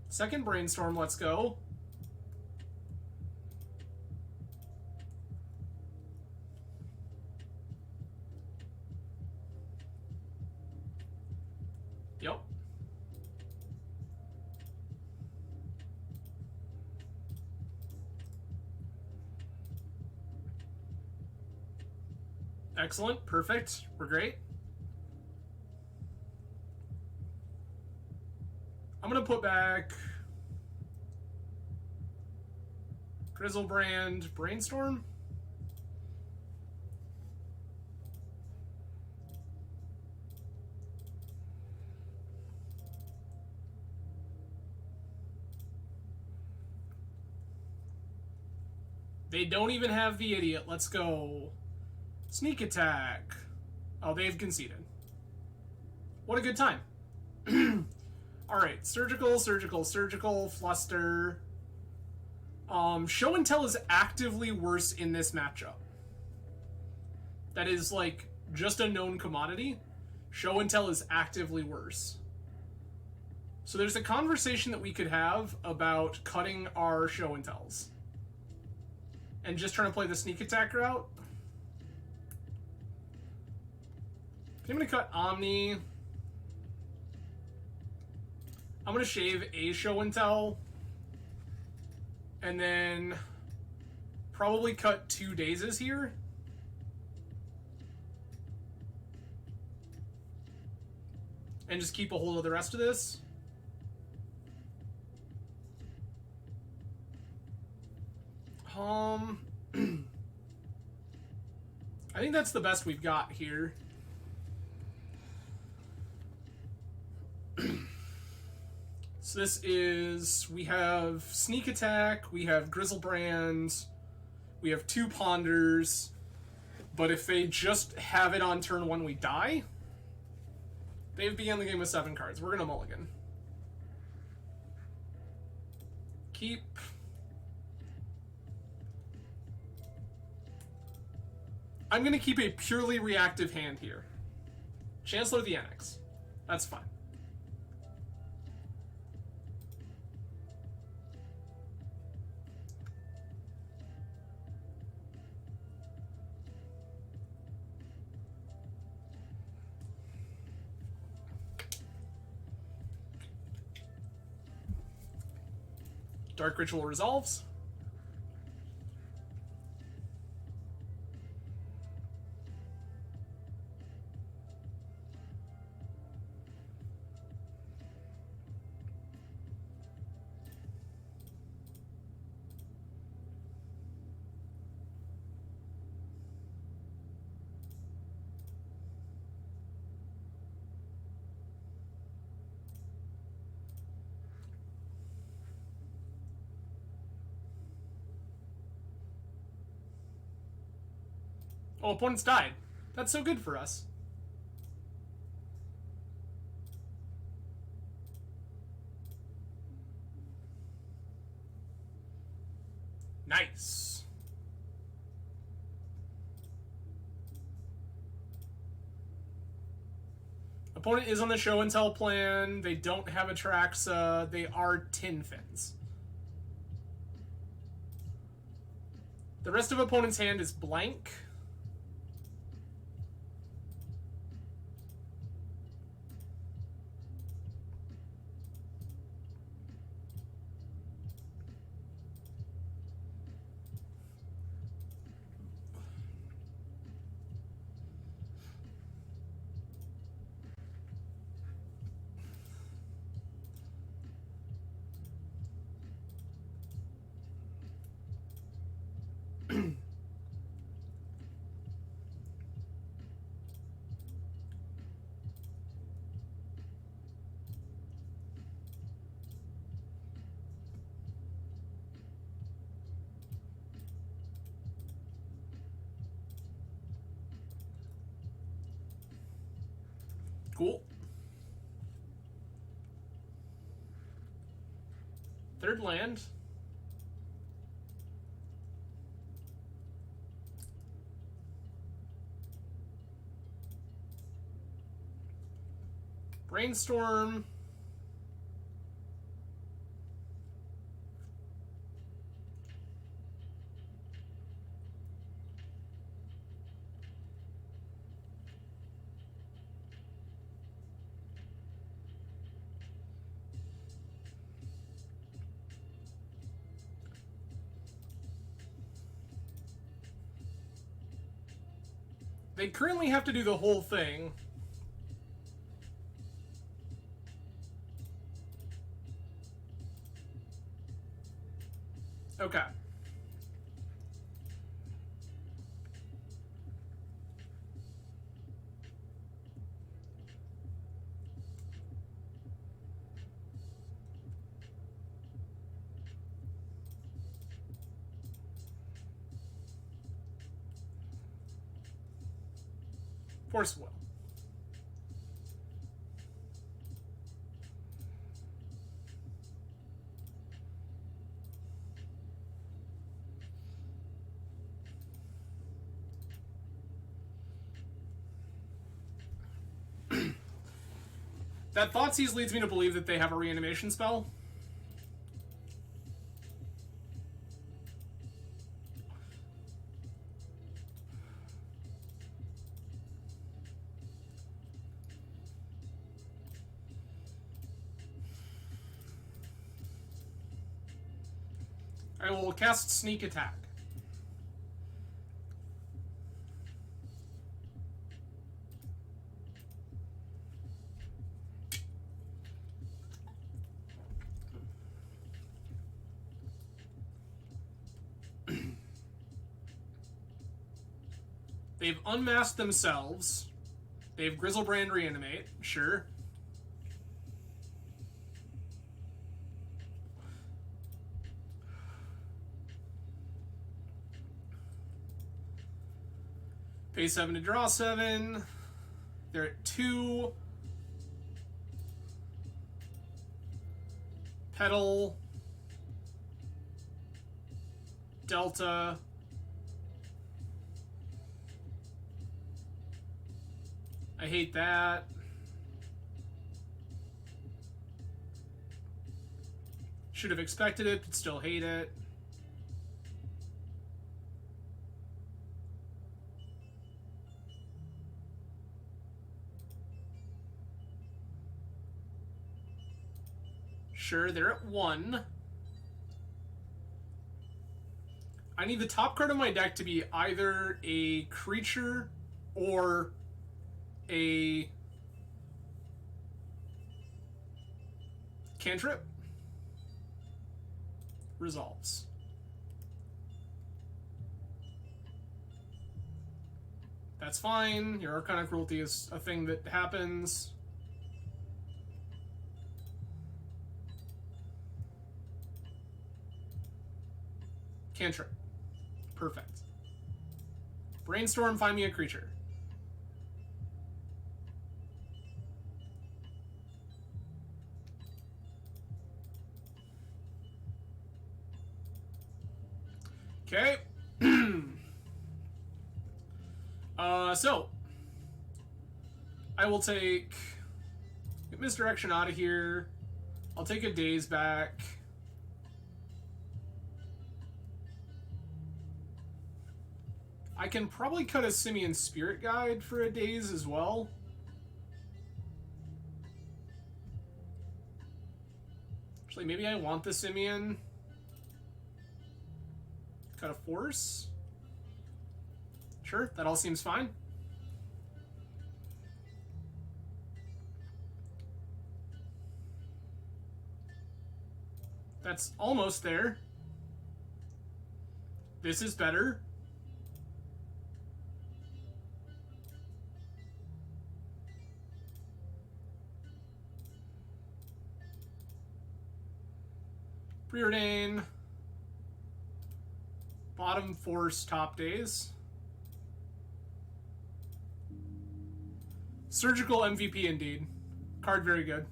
Second Brainstorm, let's go. Yep. Excellent. Perfect. We're great. I'm going to put back Grizzlebrand Brainstorm. They don't even have the idiot. Let's go. Sneak attack. Oh, they've conceded. What a good time. Alright, surgical, surgical, surgical, fluster. Show and tell is actively worse in this matchup. That is, like, just a known commodity. Show and tell is actively worse. So there's a conversation that we could have about cutting our show and tells. And just trying to play the sneak attack route. I'm going to cut Omni. I'm going to shave a show and tell. And then probably cut 2 dazes here. And just keep a hold of the rest of this. I think that's the best we've got here. So this is, we have Sneak Attack, we have Grizzlebrand, we have 2 Ponders, but if they just have it on turn 1, we die. They've begun the game with 7 cards. We're gonna mulligan. Keep. I'm gonna keep a purely reactive hand here. Chancellor of the Annex. That's fine. Dark Ritual resolves. Oh, opponents died. That's so good for us. Nice. Opponent is on the show and tell plan. They don't have Atraxa. They are Tin Fins. The rest of opponent's hand is blank. Cool. Third land. Brainstorm. They currently have to do the whole thing. Okay. Force Will. That Thoughtseize leads me to believe that they have a reanimation spell. I will cast Sneak Attack. They've unmasked themselves. They have Grizzlebrand Reanimate, sure. Pay 7 to draw 7. They're at 2. Petal. Delta. I hate that. Should have expected it, but still hate it. Sure, they're at 1. I need the top card of my deck to be either a creature or a cantrip. Resolves. That's fine. Your Arcana Cruelty is a thing that happens. Cantrip. Perfect. Brainstorm, find me a creature. Okay. So I will take Misdirection out of here. I'll take a Daze back. I can probably cut a Simian Spirit Guide for a Daze as well. Actually, maybe I want the Simian. Cut a Force. Sure, that all seems fine. That's almost there. This is better. Preordain. Bottom Force, top Daze. Surgical MVP indeed. Card very good.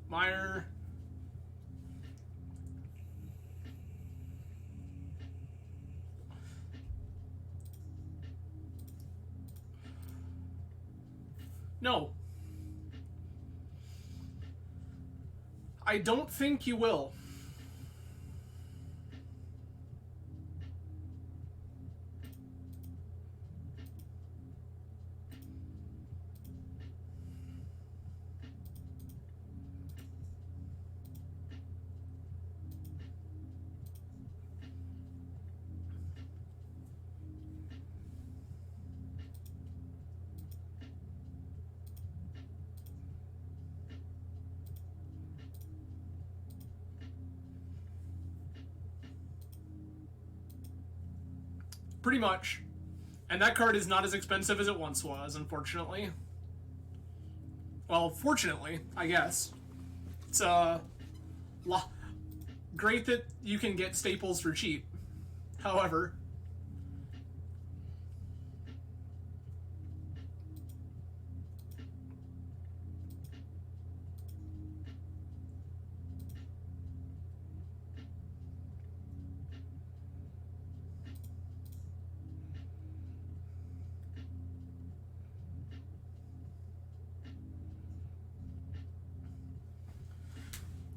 Meyer. No. I don't think you will. Pretty much. And that card is not as expensive as it once was, unfortunately. Well, fortunately, I guess. It's great that you can get staples for cheap. However,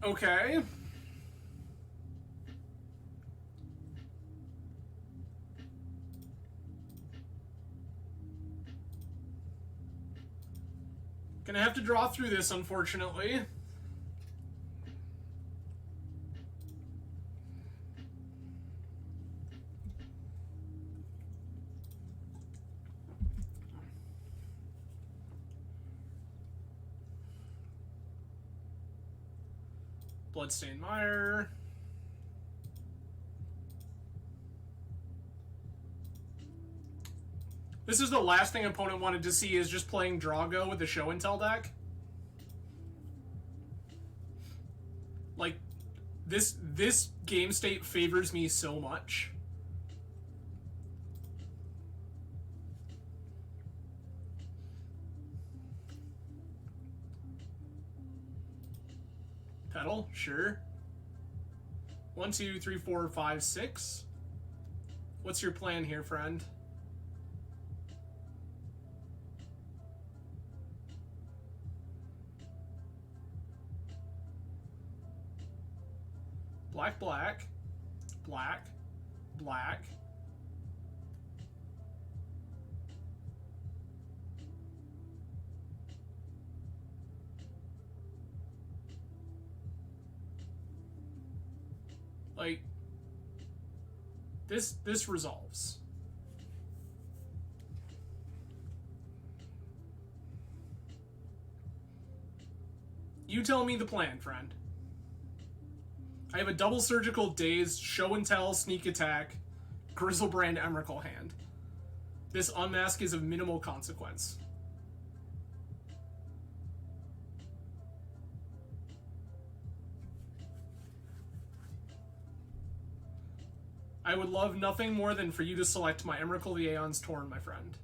okay. Gonna have to draw through this, unfortunately. Bloodstained Mire. This is the last thing opponent wanted to see, is just playing Drago with the Show and Tell deck. Like, this game state favors me so much. Pedal, sure. 1, 2, 3, 4, 5, 6. What's your plan here, friend? Black, black, black, black. Like, this resolves. You tell me the plan, friend. I have a double surgical Daze, Show and Tell, Sneak Attack, Grizzlebrand Emrakul hand. This unmask is of minimal consequence. I would love nothing more than for you to select my Emrakul the Aeon's Torn, my friend.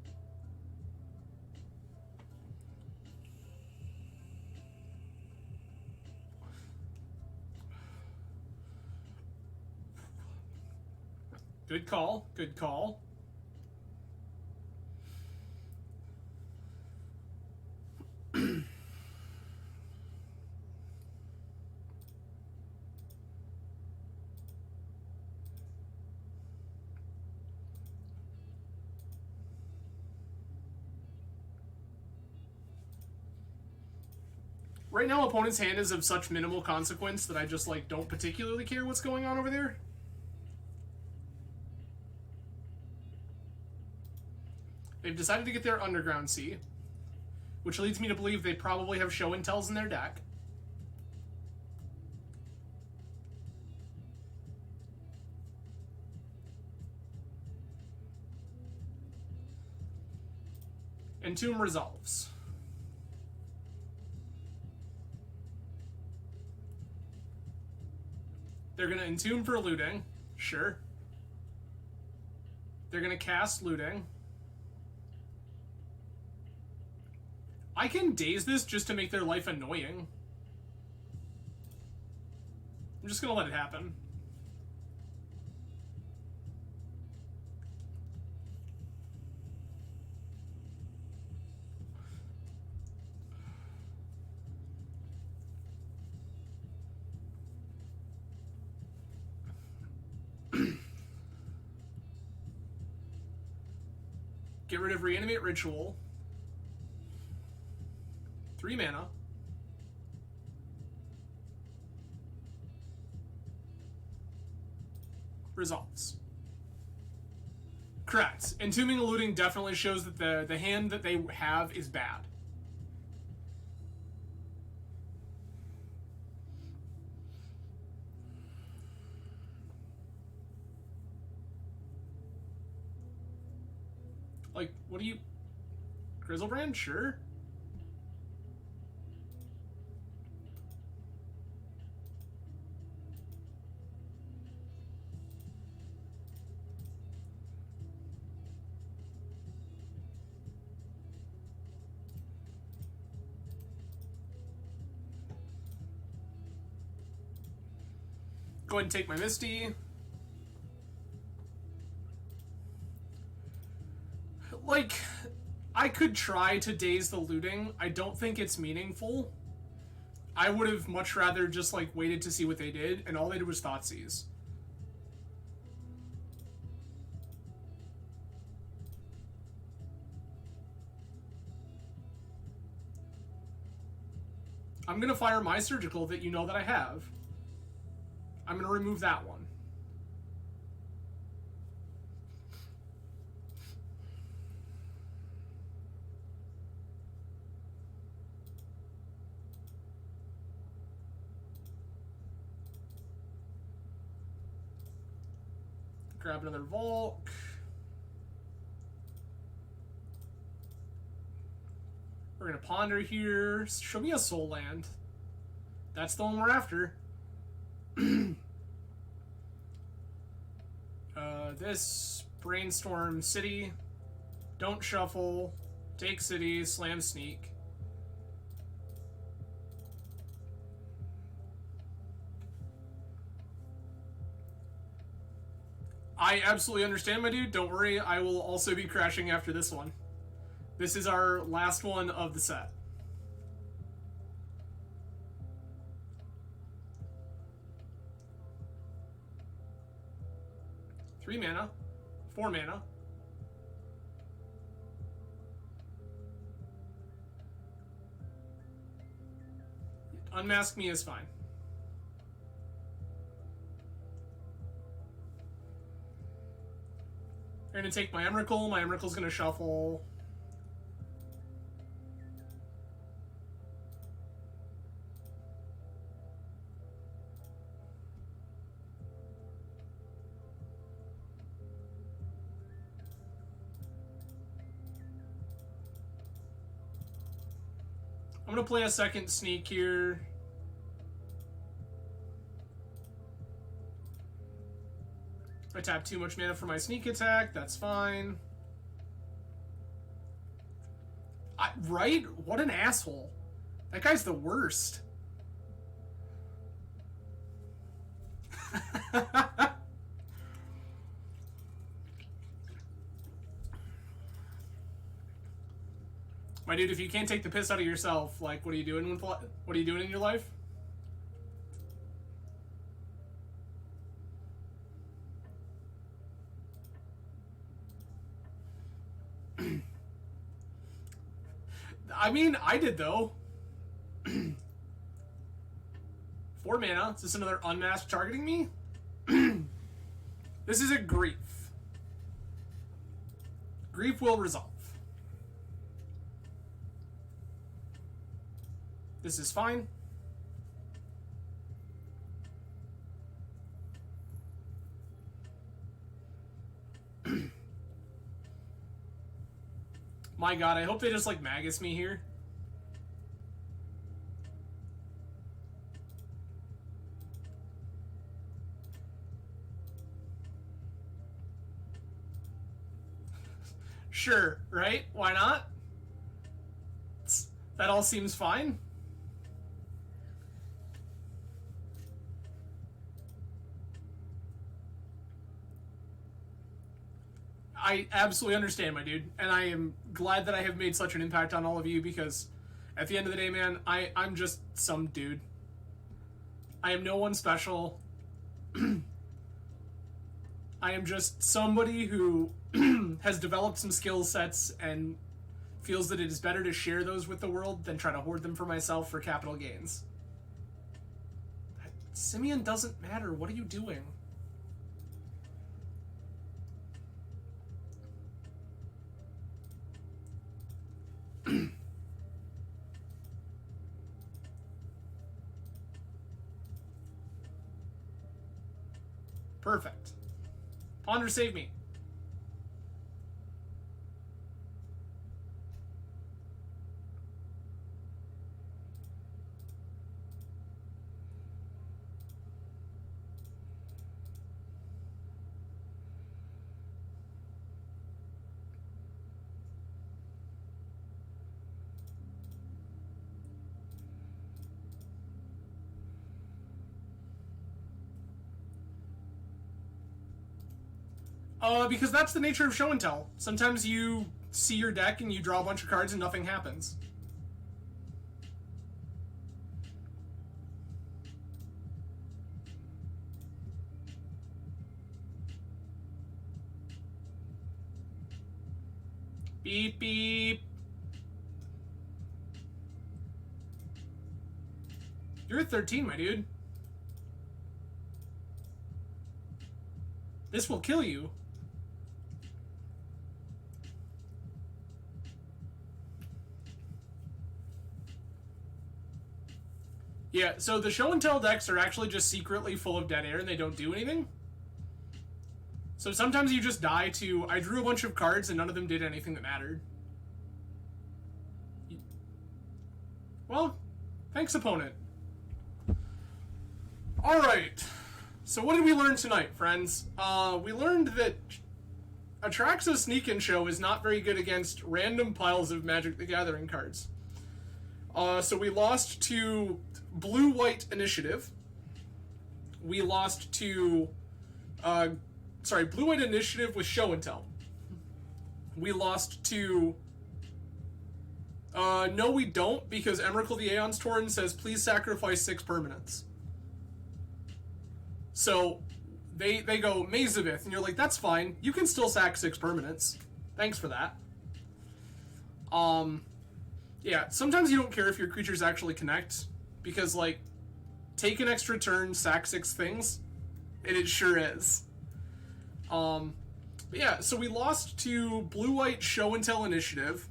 Good call. Good call. Right now, opponent's hand is of such minimal consequence that I just, like, don't particularly care what's going on over there. They've decided to get their Underground Sea, which leads me to believe they probably have Show and Tells in their deck. Entomb resolves. They're going to Entomb for looting. Sure. They're going to cast looting. I can daze this just to make their life annoying. I'm just going to let it happen. Get rid of Reanimate Ritual. 3 mana. Resolves. Correct. Entombing and looting definitely shows that the hand that they have is bad. Like, what do you... Grizzlebrand? Sure. Go ahead and take my Misty. Like, I could try to daze the looting. I don't think it's meaningful. I would have much rather just, like, waited to see what they did, and all they did was Thoughtseize. I'm gonna fire my Surgical that you know that I have. I'm gonna remove that one. Grab another Volk. We're gonna Ponder here. Show me a Soul Land. That's the one we're after. This Brainstorm City. Don't shuffle. Take City. Slam Sneak. I absolutely understand, my dude. Don't worry. I will also be crashing after this one. This is our last one of the set. Three mana. 4 mana. Unmask me is fine. I'm gonna take my Emrakul. My Emrakul's gonna shuffle. I'm gonna play a second Sneak here. I tap too much mana for my Sneak attack. That's fine. Right? What an asshole. That guy's the worst. My dude, if you can't take the piss out of yourself, like, what are you doing in your life? I mean, I did, though. 4 mana. Is this another unmasked targeting me? This is a grief. Grief will resolve. This is fine. My god, I hope they just, like, Magus me here. Sure, right? Why not? That all seems fine. I absolutely understand, my dude, and I am glad that I have made such an impact on all of you, because at the end of the day, man, I'm just some dude. I am no one special. I am just somebody who has developed some skill sets and feels that it is better to share those with the world than try to hoard them for myself for capital gains. Simeon doesn't matter. What are you doing? Perfect. Ponder, save me. Because that's the nature of show and tell. Sometimes you see your deck and you draw a bunch of cards and nothing happens. Beep, beep. You're at 13, my dude. This will kill you. Yeah, so the show and tell decks are actually just secretly full of dead air and they don't do anything. So sometimes you just die to, I drew a bunch of cards and none of them did anything that mattered. Well, thanks, opponent. Alright. So what did we learn tonight, friends? We learned that Atraxa's Sneak In Show is not very good against random piles of Magic the Gathering cards. So we lost to Blue-White Initiative. We lost to... Blue-White Initiative with Show and Tell. We lost to... no we don't, because Emrakul the Aeon's Torn says, please sacrifice 6 permanents. So, they go Mazavith, and you're like, that's fine. You can still sack 6 permanents. Thanks for that. Yeah, sometimes you don't care if your creatures actually connect, because, like, take an extra turn, sack 6 things, and it sure is. But yeah, so we lost to Blue-White Show and Tell Initiative,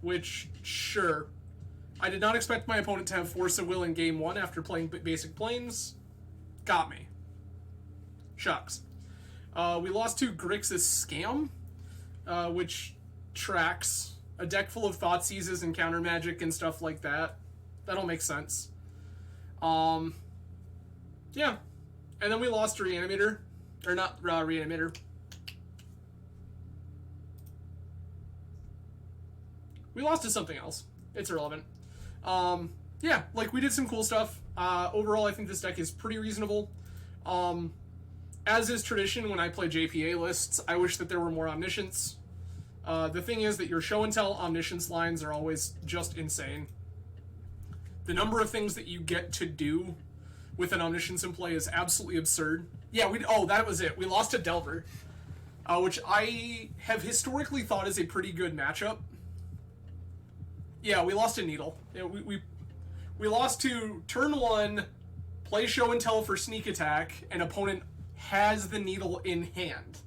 which, sure. I did not expect my opponent to have Force of Will in Game 1 after playing Basic Plains. Got me. Shucks. We lost to Grixis Scam, which tracks a deck full of Thought Seizes and counter magic and stuff like that. That'll make sense. Yeah. And then we lost to Reanimator. Or not Reanimator. We lost to something else. It's irrelevant. Yeah, like, we did some cool stuff. Overall, I think this deck is pretty reasonable. As is tradition when I play JPA lists, I wish that there were more Omniscience. The thing is that your show and tell omniscience lines are always just insane. The number of things that you get to do with an omniscience in play is absolutely absurd. Yeah, that was it. We lost to Delver, which I have historically thought is a pretty good matchup. Yeah, we lost to Needle. Yeah, we lost to turn 1, play show and tell for sneak attack, and opponent has the Needle in hand.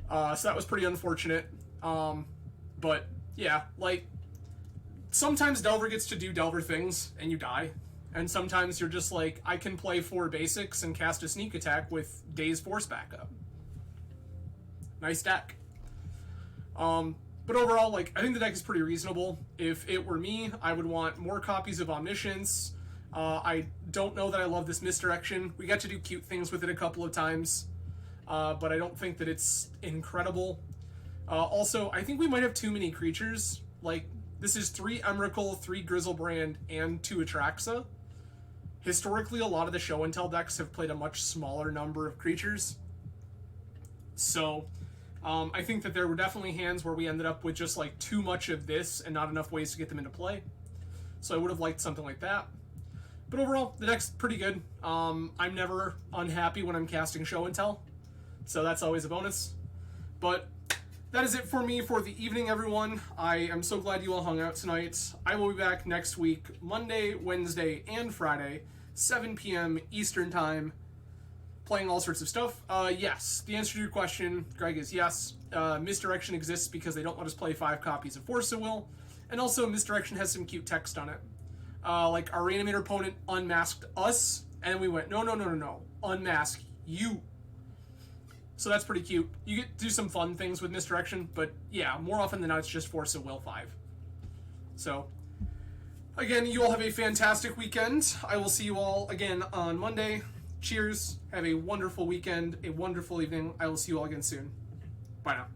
So that was pretty unfortunate. But yeah, like, sometimes Delver gets to do Delver things and you die. And sometimes you're just like, I can play 4 basics and cast a sneak attack with Daze Force backup. Nice deck. But overall, like, I think the deck is pretty reasonable. If it were me, I would want more copies of Omniscience. I don't know that I love this misdirection. We got to do cute things with it a couple of times, but I don't think that it's incredible. Also, I think we might have too many creatures. Like, this is 3 Emrakul, 3 Grizzlebrand, and 2 Atraxa. Historically, a lot of the show and tell decks have played a much smaller number of creatures. So, I think that there were definitely hands where we ended up with just like too much of this and not enough ways to get them into play. So I would have liked something like that. But overall, the deck's pretty good. I'm never unhappy when I'm casting show and tell, so that's always a bonus. But that is it for me for the evening, everyone. I am so glad you all hung out tonight. I will be back next week, Monday, Wednesday, and Friday, 7 p.m. Eastern Time, playing all sorts of stuff. Yes, the answer to your question, Greg, is yes. Misdirection exists because they don't let us play 5 copies of Force of Will, and also Misdirection has some cute text on it. Like, our Reanimator opponent unmasked us, and we went, no, unmask you. So that's pretty cute. You get to do some fun things with Misdirection, but yeah, more often than not, it's just Force of Will 5. So, again, you all have a fantastic weekend. I will see you all again on Monday. Cheers. Have a wonderful weekend, a wonderful evening. I will see you all again soon. Bye now.